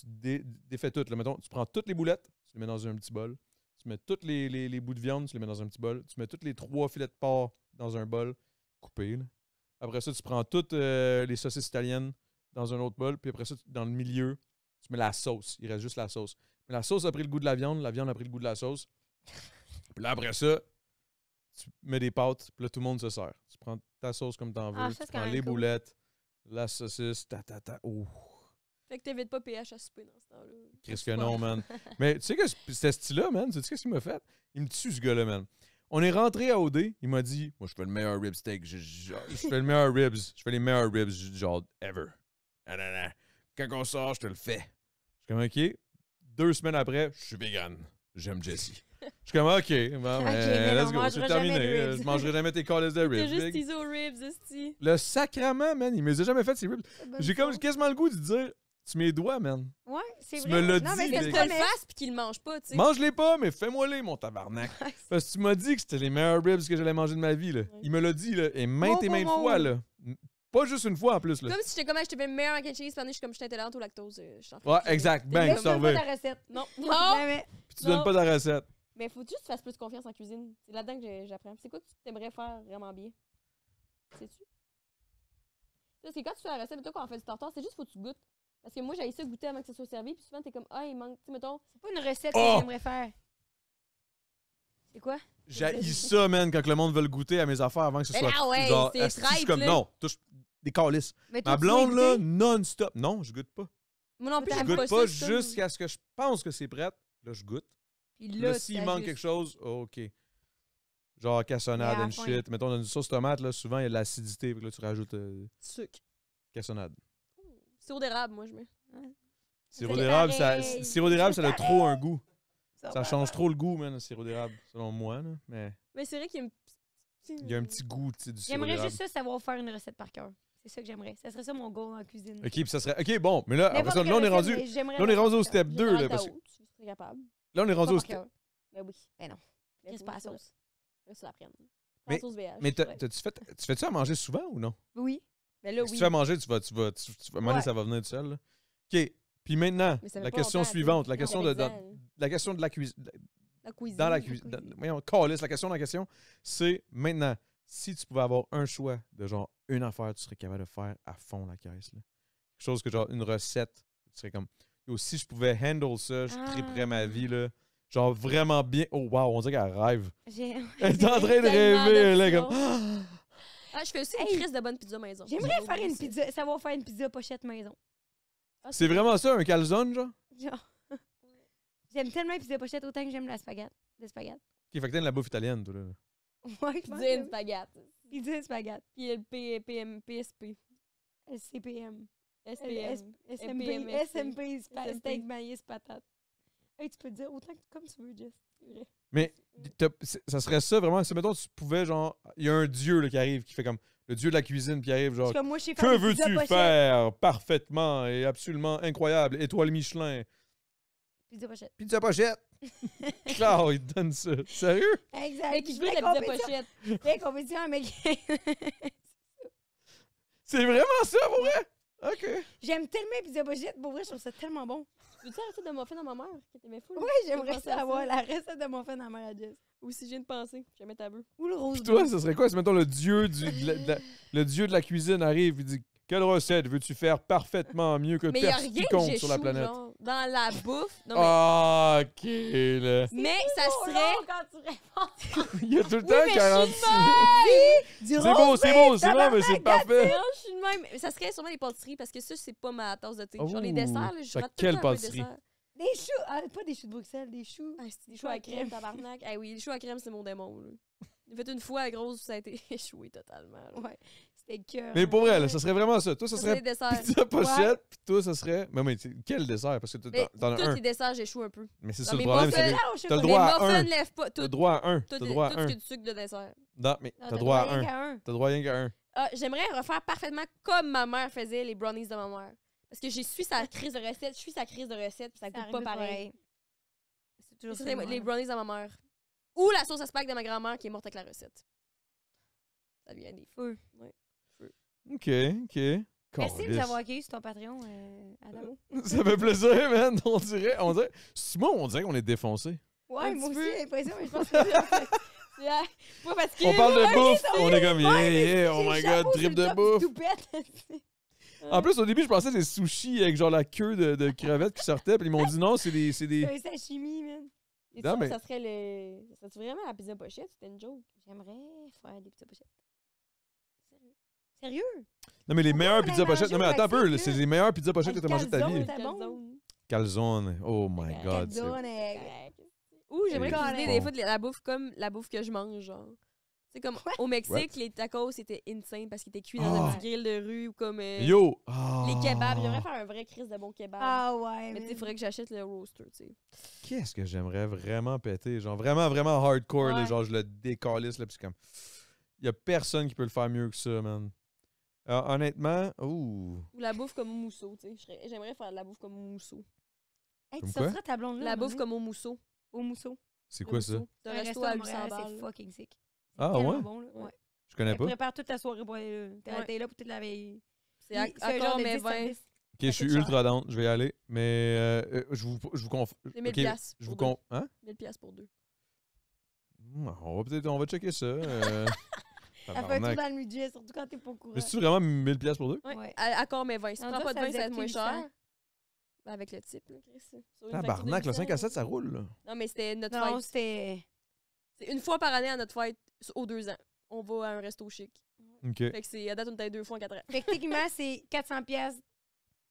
défais tout. Là. Mettons, tu prends toutes les boulettes, tu les mets dans un petit bol. Tu mets tous les bouts de viande, tu les mets dans un petit bol. Tu mets tous les 3 filets de porc dans un bol, coupés. Là. Après ça, tu prends toutes les saucisses italiennes dans un autre bol. Puis après ça, dans le milieu, tu mets la sauce. Il reste juste la sauce. Mais la sauce a pris le goût de la viande a pris le goût de la sauce. Puis là, après ça, tu mets des pâtes. Puis là, tout le monde se sert. Tu prends ta sauce comme t'en veux. Ah, ça, tu c'est prends quand même les cool. boulettes, la saucisse, Ouh. Fait que t'évites pas PH à souper dans ce temps-là. Qu'est-ce que non, man. Mais tu sais que ce style-là, man, tu sais ce qu'il m'a fait? Il me tue, ce gars-là, man. On est rentré à OD, il m'a dit, moi, je fais le meilleur rib steak. Je fais le meilleur ribs. Je fais les meilleurs ribs, genre, ever. Nanana. Quand on sort, je te le fais. Je suis comme, OK. 2 semaines après, je suis vegan. J'aime Jessie. Je suis comme, OK, bon, mais let's on go, c'est mangera terminé. jamais de ribs. Je mangerai jamais tes calices de T'as ribs. juste big. teasé aux ribs, esti. Le sacrament, man, il me les a jamais fait, ces ribs. J'ai comme quasiment le goût de dire, tu mets les doigts, man. Ouais, c'est Tu vrai. me l'as Non, dit, mais Big. c'est Que pas tu le fasses pis qu'il le mange pas, tu sais. Mange-les pas, mais fais-moi-les, mon tabarnak. Parce que tu m'as dit que c'était les meilleurs ribs que j'allais manger de ma vie. Là. Il me l'a dit, là, et maintes et maintes fois. Là. Pas juste une fois en plus. Là. Comme si j'étais comme, je te fais le meilleur mac and cheese, pendant que je suis comme, je suis intolérante au lactose. Je suis en train Ouais, de- exact. Bang, Laisse tu t'en pas reviens. ta recette. Non. Non, Non! jamais. Puis tu donnes Non. pas ta recette. Mais faut juste que tu fasses plus confiance en cuisine. C'est là-dedans que j'apprends. C'est quoi que tu t'aimerais faire vraiment bien? Sais-tu? Parce que quand tu fais la recette, mettons qu'on en fait du tartare, c'est juste faut que tu goûtes. Parce que moi, j'ai ça goûter avant que ça soit servi, puis souvent, t'es comme, ah, il manque, tu sais, mettons. C'est pas une recette Oh! que j'aimerais faire. C'est quoi? J'ai ça, man, quand le monde veut le goûter à mes affaires avant que ce Mais soit. non, ouais, genre, c'est asti, je suis traite, comme, là. non, touche des calices. Mais toi, Ma tu l'as blonde, là, goûté? non-stop. Non, je goûte pas. Moi non plus, Je Je j'aime goûte pas pas ça. c'est comme- jusqu'à ce que je pense que c'est prêt. Là, je goûte. Puis Là, là, s'il manque quelque chose, OK. Genre Mais cassonade à la and fin. shit. Mettons, dans une sauce tomate, là, souvent, il y a de l'acidité. Puis là, tu rajoutes Sucre. cassonade. Sirop d'érable, moi, je mets. Sirop C'est d'érable, pareil. sirop d'érable, ça a C'est trop un goût. Ça va. change trop le goût, man, le sirop d'érable, selon moi. Là. Mais Mais c'est vrai qu'il y a un il y a un petit goût, tu sais, du sirop J'aimerais d'érable. juste ça, savoir faire une recette par cœur. C'est ça que j'aimerais. Ça serait ça mon goal en cuisine. OK, puis ça serait... OK, bon, mais là, après N'importe ça, quelle là, on est recette, rendu... mais j'aimerais Là, on est rendu au faire par step cœur. 2, là, parce que... Tu serais capable. Là, on est rendu Pas au par step... cœur. Ben oui. Ben non. Ben Qu'est-ce oui, pas la ça. sauce? Là, c'est la prenne. Mais- La sauce VH. Mais ouais. tu fais-tu à manger souvent ou non? Oui. Ben là, Si oui. tu fais à manger, tu vas à un moment donné, Ouais. ça va venir tout seul. Là. OK, puis maintenant, Mais ça fait la pas question longtemps, suivante, tu sais. la question de la question de la cuisine... La cuisine. Dans la cuisine... Voyons, calisse, la question dans la question, c'est maintenant, si tu pouvais avoir un choix de genre une affaire, tu serais capable de faire à fond la caisse. Là. Quelque chose que genre une recette, tu serais comme... Yo, si je pouvais handle ça, je triperais ma vie, là. Genre vraiment bien... Oh wow, on dirait qu'elle rêve. J'ai- Elle est en train de Tellement rêver, là, d'options. comme... Ah, je fais aussi Hey. une crise de bonne pizza maison. J'aimerais J'ai faire oublié une ça. pizza, savoir faire une pizza pochette maison. Ah, C'est vraiment ça, un calzone, genre? Genre. J'aime tellement les pizzas pochettes autant que j'aime la spaghetti. Le spaghetti. Qui fait que t'aimes la bouffe italienne, toi, là. Ouais, je pense Pizza and que- spaghetti. Pizza et spaghetti. Puis le PSP. SCPM. SPM. SMP. SMP. SMP. Steak, maïs, patate. Hey, tu peux te dire autant que comme tu veux, Jess. C'est vrai. Mais ça serait ça, vraiment. Si, mettons, tu pouvais, genre... Il y a un dieu, là, qui arrive, qui fait comme... Le dieu de la cuisine, qui arrive, genre... C'est comme moi, je sais Que faire des pizzas veux-tu pochettes. faire parfaitement et absolument incroyable? Étoile Michelin. Pizza pochette. Pizza pochette. Claude, il te donne ça. Sérieux? Exact. Fait qu'il Je goûte fais la pizza compétition. pochette. Fais compétition avec... C'est vraiment ça, pour vrai? OK. J'aime tellement les pizzas pochettes. Pour vrai, je trouve ça tellement bon. Veux-tu la recette de muffin à ma mère que t'aimais fou? là? Ouais, j'aimerais penser ça à avoir ça. la recette de mon fan à Mère Jess. Ou si je viens de penser, jamais ta bœuf. Ou le rose Puis toi, bleu. ce serait quoi? Si, mettons, le dieu de la cuisine arrive et dit Quelle recette veux-tu faire parfaitement mieux que Mais il y a rien que quiconque j'échoue, sur la planète? genre, dans la bouffe. Non, mais, Ah, OK, là. mais ça serait... Quand tu réponds. Il y a tout le Oui, temps mais 46. C'est bon, c'est bon, mais c'est parfait. Non, je suis de même. Mais ça serait sûrement les pâtisseries parce que ça, c'est pas ma tasse de thé. Genre les Oh. desserts, là, je Fait rate tout quelle le temps un peu de pâtisserie? dessert. Des choux. Ah, pas des choux de Bruxelles, des choux. Ah, c'est des choux à crème, tabarnak. Ah oui, les choux à crème, c'est mon démon. Là. J'ai fait une fois à grosse, ça a été échoué totalement. là. Ouais, c'était cœur. Mais pour vrai, là, ça serait vraiment ça. Toi, ça Ça serait serait les desserts. pizza pochette, puis toi, ça serait... Mais quel dessert? Parce que Mais t'en as tous un. les desserts, j'échoue un peu. Mais c'est Dans ça le mes problème, muffins, c'est que Ah, t'as le Les droit à muffins un. ne lèvent pas. T'as Tout, le droit à un. tout, T'as le droit à tout ce un. qui est du sucre de dessert. Non, mais Non, t'as le droit à un. un. T'as le droit rien qu'à un. Ah, j'aimerais refaire parfaitement comme ma mère faisait les brownies de ma mère. Parce que j'ai su sa crise de recette, je suis sa crise de recette, puis ça goûte pas pareil. C'est toujours Ça ça. serait les brownies de ma mère. Ou la sauce à spag de ma grand-mère qui est morte avec la recette. Ça vient des Feu. OK, OK. Merci de Calisse. nous avoir accueillis sur ton Patreon, Adamo. Ça fait plaisir, man. On dirait... Moi, on dirait qu'on est défoncé. Ouais, Un moi petit aussi, peu. j'ai l'impression, mais je pense que Pas parce que. On parle de bouffe. ça, On est comme, yeah, oh my God, trip de bouffe. En plus, au début, je pensais que c'était des sushis avec genre la queue de crevettes qui sortait. Puis ils m'ont dit non, c'est des... C'est un sashimi, man. Et Non, ça, mais- ça serait le. Ça serait vraiment la pizza pochette? C'était une joke. J'aimerais faire des pizzas pochettes. Sérieux? Non, mais les meilleures on a pizzas pochettes. Non, mais mangé attends un au peu. Mexique, C'est là. les meilleures pizzas pochettes que t'as mangées de ta vie. Calzone. C'était bon? Calzone. Calzone. Oh my God. c'est- Calzone. Ou j'aimerais C'est cuisiner bon. des fois de la bouffe comme la bouffe que je mange, genre. C'est comme au Mexique, les tacos c'était insane parce qu'ils étaient cuits dans un Ah. petit grill de rue ou comme Yo! les kebabs. J'aimerais faire un vrai crise de bon kebab. Ah ouais, Mais tu sais, il faudrait que j'achète le roaster, tu sais. Qu'est-ce que j'aimerais vraiment péter? Genre vraiment, vraiment hardcore. Là, Ouais. genre, je le décalisse. Là, puis c'est comme... Il y a personne qui peut le faire mieux que ça, man. Honnêtement, ouh. Ou la bouffe comme au mousseau, tu sais. J'aimerais faire de la bouffe comme au mousseau. Hey, Comme tu quoi? sortiras ta blonde là. La bouffe comme au mousseau. au mousseau. C'est Le quoi ça? mousseau. C'est un resto à 800 Montréal, balles. c'est fucking sick. Ah Tellement ouais? bon, là. Ouais. Je connais Elle pas. prépare toute ta soirée pour aller là. Ouais. T'es là pour toute la veille. C'est à Puis c'est un genre accord de mais 10 20. services. Ok, je suis coûte cher. ultra down. Je vais y aller. Mais je vous conf... C'est 1000 ok, piastres je vous pour con... Hein? 1000 piastres pour deux. On va checker ça. Ça fait un tour tabarnak. dans le budget, surtout quand t'es pas au courant. Mais c'est-tu vraiment 1000$ piastres pour deux? Ouais. Ouais. Accord mais 20. Si tu On prends dirait pas de que 20, ça ça va être moins faisait cher. Ben, avec le type, là, Chris. Sur une Tabarnak, facture le de 5 à 7, 800, ça roule, là. Non, mais c'était notre Non, fête. c'était. C'est une fois par année à notre fête, aux 2 ans. On va à un resto chic. OK. Fait que c'est à date, on était 2 fois en 4 ans. Fait que techniquement, c'est 400$ piastres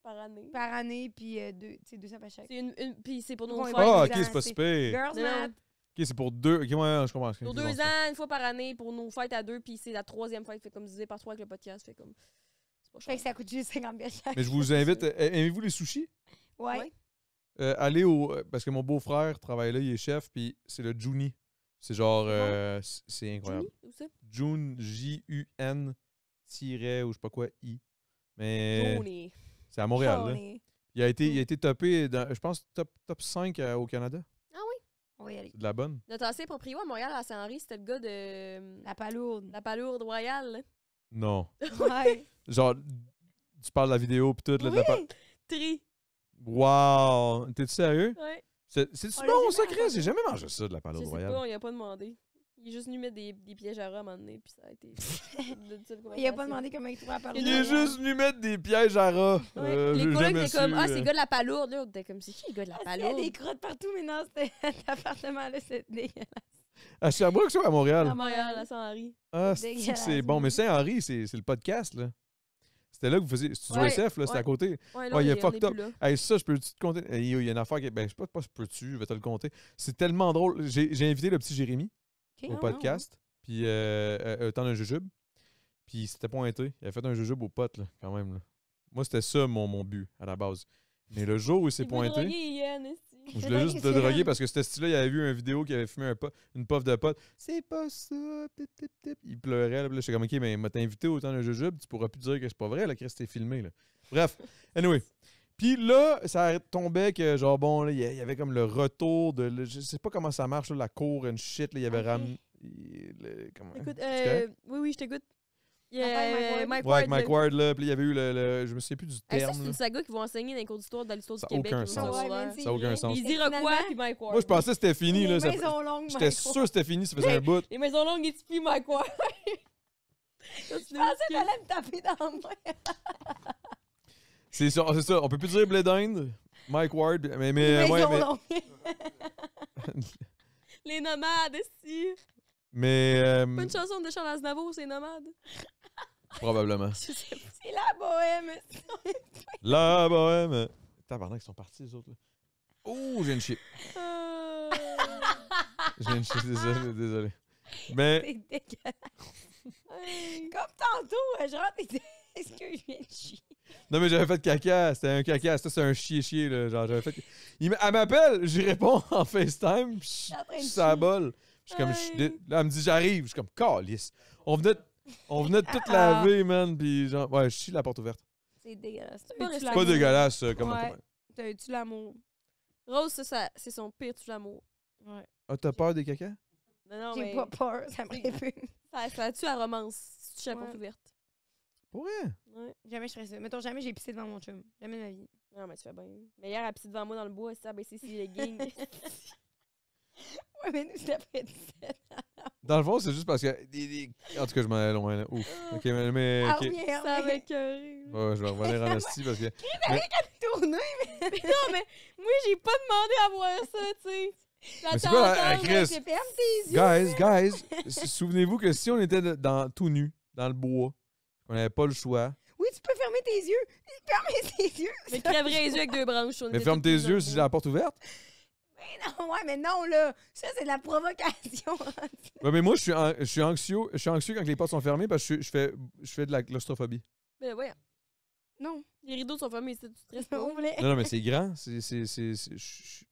Par année. par année, puis 200 par chaque. C'est puis c'est pour nos Ouais, fêtes. Ah, deux OK, ans, c'est pas c'est- super. Girls Non, Math. OK, c'est pour deux. OK, ouais, je comprends. Pour 2 ans, une fois par année, pour nos fêtes à 2, puis c'est la 3e fête. Fait comme divisé par 3 avec le podcast. Fait comme. C'est pas cher. Fait que ça coûte juste 50$ piastres chaque. Mais je vous invite. Aimez-vous les sushis? Ouais. Ouais. Allez au. Parce que mon beau-frère travaille là, il est chef, puis c'est le Juni. C'est genre. C'est incroyable. Où ça? June, J-U-N, tiret, ou je sais pas quoi, I. Mais. Johnny. C'est à Montréal, là. On Il a été topé, dans, je pense, top 5 au Canada. va y aller. C'est de la bonne. Notre ancien proprio à Montréal, à Saint-Henri, c'était le gars de. La palourde. La palourde royale. là. Non. Ouais. Genre, tu parles de la vidéo pis tout, là, de la Oui! Tri. Wow! T'es-tu sérieux? Ouais. C'est-tu On bon, l'a ça, jamais Chris? J'ai entendu. jamais mangé ça, de la Je palourde sais royale. pas, on y a pas demandé. Il est juste venu mettre des pièges à rat à un moment donné, puis ça a été. Il a pas demandé comment il trouvait la palourde. Il est juste venu mettre des pièges à rats. Les j'ai colocs jamais étaient comme, su, ah, c'est le gars de la palourde. Là, on était comme, c'est qui le gars de la Il y a palourde? des crottes partout, mais non, c'était cet appartement-là, c'est dégueulasse. À Sherbrooke, ça, ou à Montréal? À Montréal, à Saint-Henri. Ah, c'est Dégueulasse, c'est bon. oui. Mais Saint-Henri, c'est le podcast, là. C'était là que vous faisiez. Studio Ouais, SF, là, c'était ouais. à côté. Ouais, Ouais, il est on est fucked plus up. là. Hey, ça, je peux te compter. Il y a une affaire qui. Ben, je sais pas si peux-tu, je vais te le compter. C'est tellement drôle. J'ai invité le petit Jérémy Ok. au podcast. Puis, temps d'un jujube. Puis, il s'était pointé. Il a fait un jujube au pote, là, quand même. Là. Moi, c'était ça, mon but, à la base. Mais le jour où il s'est Il veut pointé. droguer Ian, esti. Je voulais juste te droguer parce que c'était style-là, il avait vu une vidéo qui avait fumé une puff de pote. C'est pas ça. Tip, tip, tip. Il pleurait. Là, puis là, j'étais comme, OK, mais m'a invité au temps d'un jujube, tu pourras plus dire que c'est pas vrai, là, que c'était filmé. Là. Bref, anyway. Puis là, ça tombait que, genre, bon, là, il y avait comme le retour de. Je sais pas comment ça marche, là, la cour, and shit. Là, il avait Ok. ramené. Comment. Écoute, C'est correct? oui, je t'écoute. Il y L'affaire a Mike Ouais, avec Ward, Mike Ward, là. Puis il y avait eu je me souviens plus du Hey, ça, terme. c'est là. une saga qui vont enseigner dans les cours d'histoire de l'histoire du Ça a Québec. aucun au sens. secondaire. Ça a aucun sens. Il dira quoi, puis Mike Ward. Moi, je pensais que c'était fini, là. Les ça- maisons longues, J'étais Mike sûr que c'était fini, ça faisait un bout. Les maisons longues, et puis Mike Ward. Je pensais que t'allais me taper dans la main. C'est ça, on peut plus dire blé d'Inde, Mike Ward, mais ouais, ils ont mais... long. Les nomades, si. Mais... Pas une chanson de Charles Aznavour, c'est nomade. Probablement. Je sais pas. C'est la bohème. La bohème. Tabarnak, ils sont partis, les autres, là. Oh, j'ai une chier. J'ai une chier, désolé. Mais... C'est dégueulasse. Comme tantôt, je rentre et dis, est-ce que je viens de chier? Non, mais j'avais fait caca. C'était un caca. C'était un chier, là. Genre, j'avais fait... Elle m'appelle, j'y réponds en FaceTime, pis je suis à la bolle. Je suis comme... Là, elle me dit, j'arrive. Je suis comme, calice. On venait de tout laver, man, pis genre... Ouais, je chie la porte ouverte. C'est dégueulasse. C'est pas dégueulasse, comme... Ouais. T'as-tu l'amour? Rose, c'est son pire tu l'amour. Ouais. Ah, t'as peur des caca? Non, J'ai mais pas peur, ça me répugne. ça tue la romance si tu touches la porte ouverte. Pour vrai? Ouais. Jamais je ferais ça. Mettons, jamais j'ai pissé devant mon chum. Jamais de ma vie. Non, mais tu fais bien. Mais hier, elle a pissé devant moi dans le bois, ça, ben c'est les leggings. Ouais, mais nous, c'était après 17. Dans le fond, c'est juste parce que... En tout cas, je m'en allais loin, là. Ouf. OK, mais... Ah, OK. reviens, Ça reviens. va écœurer. Ouais, je vais revenir en esti parce que... Tourner, mais Non, mais moi, j'ai pas demandé à voir ça, tu sais. Mais c'est quoi, la Chris? c'est ferme tes yeux. Guys, souvenez-vous que si on était tout nu, dans le bois, on n'avait pas le choix. Oui, tu peux fermer tes yeux. Ferme tes yeux. Mais crèverais les yeux avec deux branches. on Mais était ferme tous tes dans le yeux bois. si j'ai la porte ouverte. Mais non, ouais, mais non, là. Ça, c'est de la provocation. Ouais, mais moi, je suis anxieux quand les portes sont fermées parce que je fais de la claustrophobie. Mais ouais, Non. les rideaux sont fermés, tu stresses pas. On voulait. Non, mais c'est grand. Je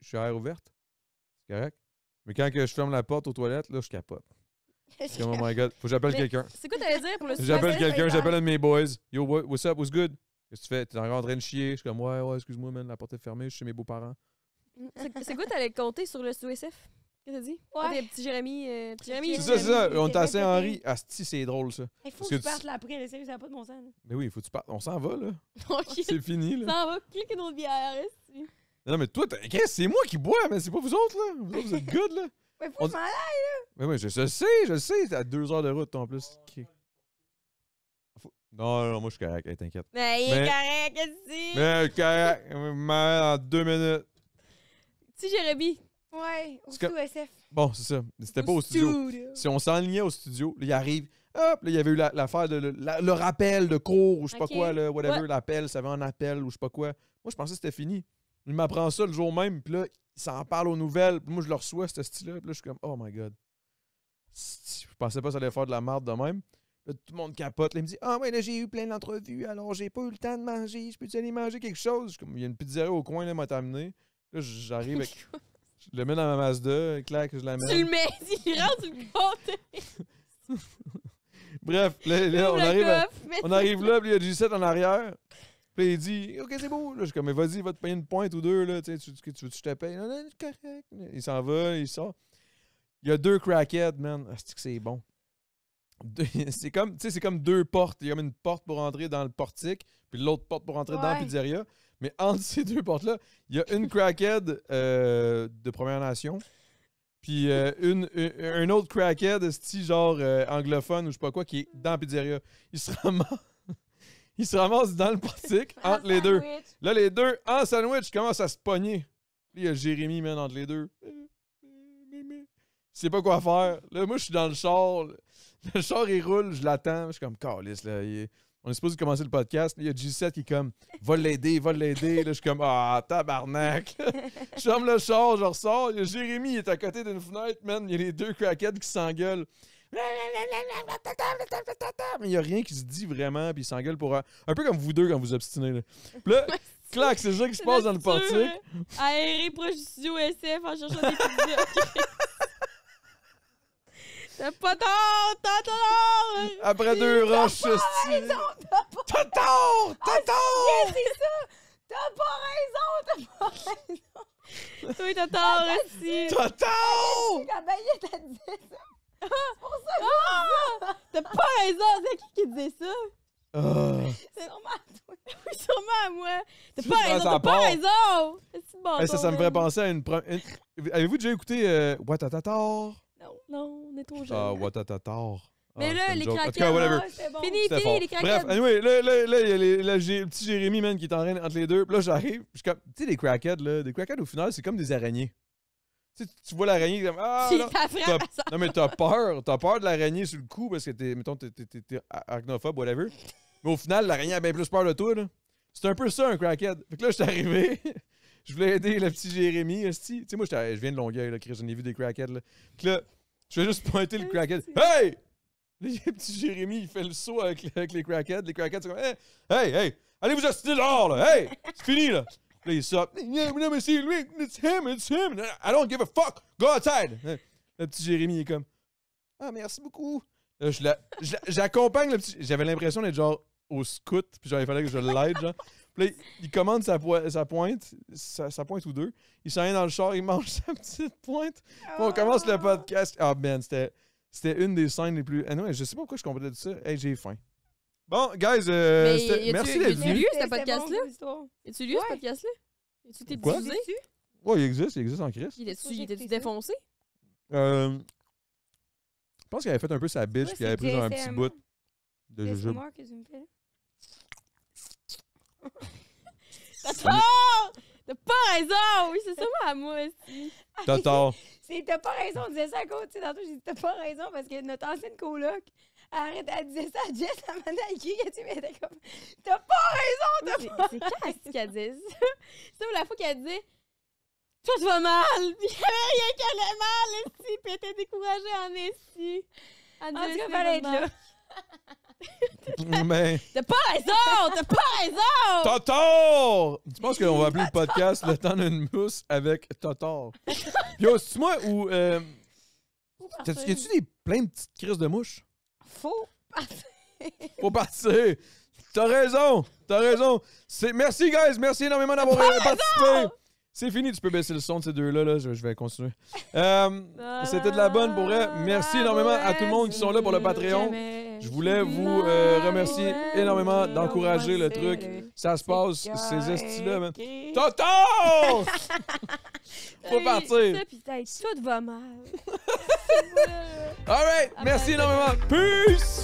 suis à air ouverte. C'est correct. Mais quand que je ferme la porte aux toilettes, là, je capote. C'est comme, oh my God, faut que j'appelle Mais- quelqu'un. C'est quoi t'allais dire pour le J'appelle sujet? quelqu'un, j'appelle un de mes boys. Yo, what's up, what's good? Qu'est-ce que tu fais? T'es encore en train de chier? Je suis comme, ouais, excuse-moi, man, la porte est fermée, je suis chez mes beaux-parents. C'est quoi t'allais compter sur le SOSF? Qu'est-ce que t'as dit? Ouais. Ah, des petits Jérémy. C'est ça. On est à Saint-Henri. Asti, c'est drôle, ça. Il faut Parce que que tu partes là après. Là, sérieux, ça n'a pas de bon sens. Là. Mais oui, faut que tu partes. On s'en va, là. Ok, C'est fini, là. ça va, clique une autre bière. esti. Non, mais toi, Chris, c'est moi qui bois, mais c'est pas vous autres, là. Vous autres, vous êtes good, là. Mais faut On- que je m'en aille. Mais oui, je sais. T'as 2 heures de route, toi, en plus. Non, moi, je suis correct. Hey, t'inquiète. Mais il est correct, esti. Mais correct. Mais en 2 minutes. Petit Jérémy. Ouais, au C'est comme- SF. Bon, c'est ça. C'était pas au studio. Si on s'enlignait au studio, là, il arrive. Hop, là, il y avait eu l'affaire de le rappel de cours ou je sais Ok. pas quoi, là, whatever, Ouais. l'appel, ça avait un appel ou je sais pas quoi. Moi, je pensais que c'était fini. Il m'apprend ça le jour même, puis là, il s'en parle aux nouvelles. Puis moi, je le reçois, ce style-là. Puis là, je suis comme, oh my God. Je pensais pas que ça allait faire de la merde de même. Là, tout le monde capote. Là, il me dit, ah ouais, là, j'ai eu plein d'entrevues, alors j'ai pas eu le temps de manger. Je peux-tu aller manger quelque chose? Je suis comme, il y a une pizzeria au coin, là, m'a amené. Là, j'arrive avec. Je le mets dans ma Mazda, clac, je la mets. Tu le mets, il rentre sur le compte. Bref, là, Ouvre le coffre, mets on arrive là, puis il y a G7 en arrière. Puis il dit, OK, c'est beau. Là, je suis comme, mais vas-y, va te payer une pointe ou deux. Là, tu veux que je te paye? Non, non, c'est correct. Il s'en va, il sort. Il y a 2 crackheads, man. C'est que c'est bon. C'est comme 2 portes. Il y a comme une porte pour entrer dans le portique, puis l'autre porte pour entrer dans la Ouais. pizzeria. Mais entre ces 2 portes-là, il y a une crackhead de Première Nation, puis un autre crackhead, style genre anglophone ou je sais pas quoi, qui est dans la pizzeria. Il se ramasse dans le portique entre les deux. Là, les deux, en sandwich, commencent à se pogner. Là, il y a Jérémy, man, entre les deux. Il sait pas quoi faire. Là, moi, je suis dans le char. Le char, il roule, je l'attends. Je suis comme, câlisse, là. On est supposé commencer le podcast. Là, il y a G7 qui est comme, va l'aider. Là, je suis comme, ah, tabarnak. Je ferme le char, je ressors. Il y a Jérémy, il est à côté d'une fenêtre, man. Il y a les 2 crackheads qui s'engueulent. Mais il n'y a rien qui se dit vraiment, puis ils s'engueulent pour un peu comme vous deux quand vous obstinez. Là. Puis là, clac, c'est ça qui se passe dans le portique. Aéré proche du studio SF en cherchant des pizzas. T'as pas tort, t'as tort! Après 2 roches, hostie. T'as tort! C'est ça! T'as pas raison! Toi, t'as tort aussi! T'as tort! La baguette, elle disait ça! T'as pas raison! C'est qui disait ça? Ah. C'est sûrement toi! Oui, sûrement à moi! T'as Tu pas penses raison! à T'as pas part. raison! C'est bon, Hey, ça me ferait penser à une... Avez-vous déjà écouté Watatatar? Non, on est trop jeunes. Ah, Watatatar. Mais là, c'était une les joke. En tout craquettes, cas, whatever. Ah, c'était bon. Fini, C'était fini, fort. les Bref, craquettes. anyway, là, il y a le petit Jérémy, man, qui est en train entre les deux. Puis là, j'arrive. Je suis comme, tu sais, des crackheads, là. Des crackheads, au final, c'est comme des araignées. Tu sais, tu vois l'araignée comme, ah, Si non. ta frappe, ça. Non, mais t'as peur. T'as peur de l'araignée sur le coup parce que mettons, t'es arachnophobe, whatever. Mais au final, l'araignée a bien plus peur de toi, là. C'est un peu ça, un crackhead. Fait que là, je suis arrivé. Je voulais aider le petit Jérémy, esti. Tu sais, moi, je viens de Longueuil, là, Chris. J'en ai vu des crackheads, là. Fait que là, je vais juste pointer le crackhead. Hey! Là, le petit Jérémy, il fait le saut avec les crackheads. Les crackheads, c'est comme, hey! Allez vous assister dehors, là! Hey! C'est fini, là! Là, il sort. Yeah, mais c'est lui! It's him! I don't give a fuck! Go outside! Le petit Jérémy, il est comme, ah, merci beaucoup! Là, j'accompagne le petit. J'avais l'impression d'être genre au scout, puis genre, il fallait que je l'aide, genre. Puis là, il commande sa pointe ou deux. Il s'en vient dans le char, il mange sa petite pointe. Puis on commence le podcast. Ah, man, c'était une des scènes les plus. Ah non, je sais pas pourquoi je comprenais tout ça. Hey, j'ai faim. Bon, guys, merci d'être Tu venus. lu ce C'était podcast-là? bon, l'histoire. As-tu lu ce Ouais. podcast-là? As-tu été Quoi? diffusé? Ouais, il existe en Christ. Il était-tu J'ai écouté ça. défoncé? Je pense qu'il avait fait un peu sa bitch, Ouais, puis il avait pris c'est genre un petit JSM. bout de C'est jujube. moi que tu me fais. T'as pas raison! Oui, c'est ça, moi, à moi aussi. T'as tort. T'as pas raison, on disait ça à côté. Tantôt, j'ai dit t'as pas raison parce que notre ancienne coloc, elle disait ça à Jess, elle m'a dit elle était comme t'as pas raison, C'est quand est-ce qu'elle dit ça? C'est la fois qu'elle disait toi, tu vas mal! Puis il y avait rien qui allait mal, esti! Puis elle était découragée en esti! Elle En tout disait, cas, c'est fallait être normal. là. Mais. T'as pas raison! T'as pas raison! T'as tort! Tu penses qu'on va appeler le podcast Le temps d'une mousse avec T'as tort? Yo, c'est-tu moi ou. Y a-tu plein de petites crises de mouches? Faux. Faut partir! T'as raison! Merci, guys! Merci énormément d'avoir participé! C'est fini, tu peux baisser le son de ces deux-là. Là. Je vais continuer. C'était de la bonne pour vrai. Merci énormément à tout le monde qui sont là pour le Patreon. Je voulais vous remercier énormément d'encourager le truc. Ça se passe, ces estis-là, man. Toto! Faut partir. Tout va mal. Alright, merci énormément. Peace!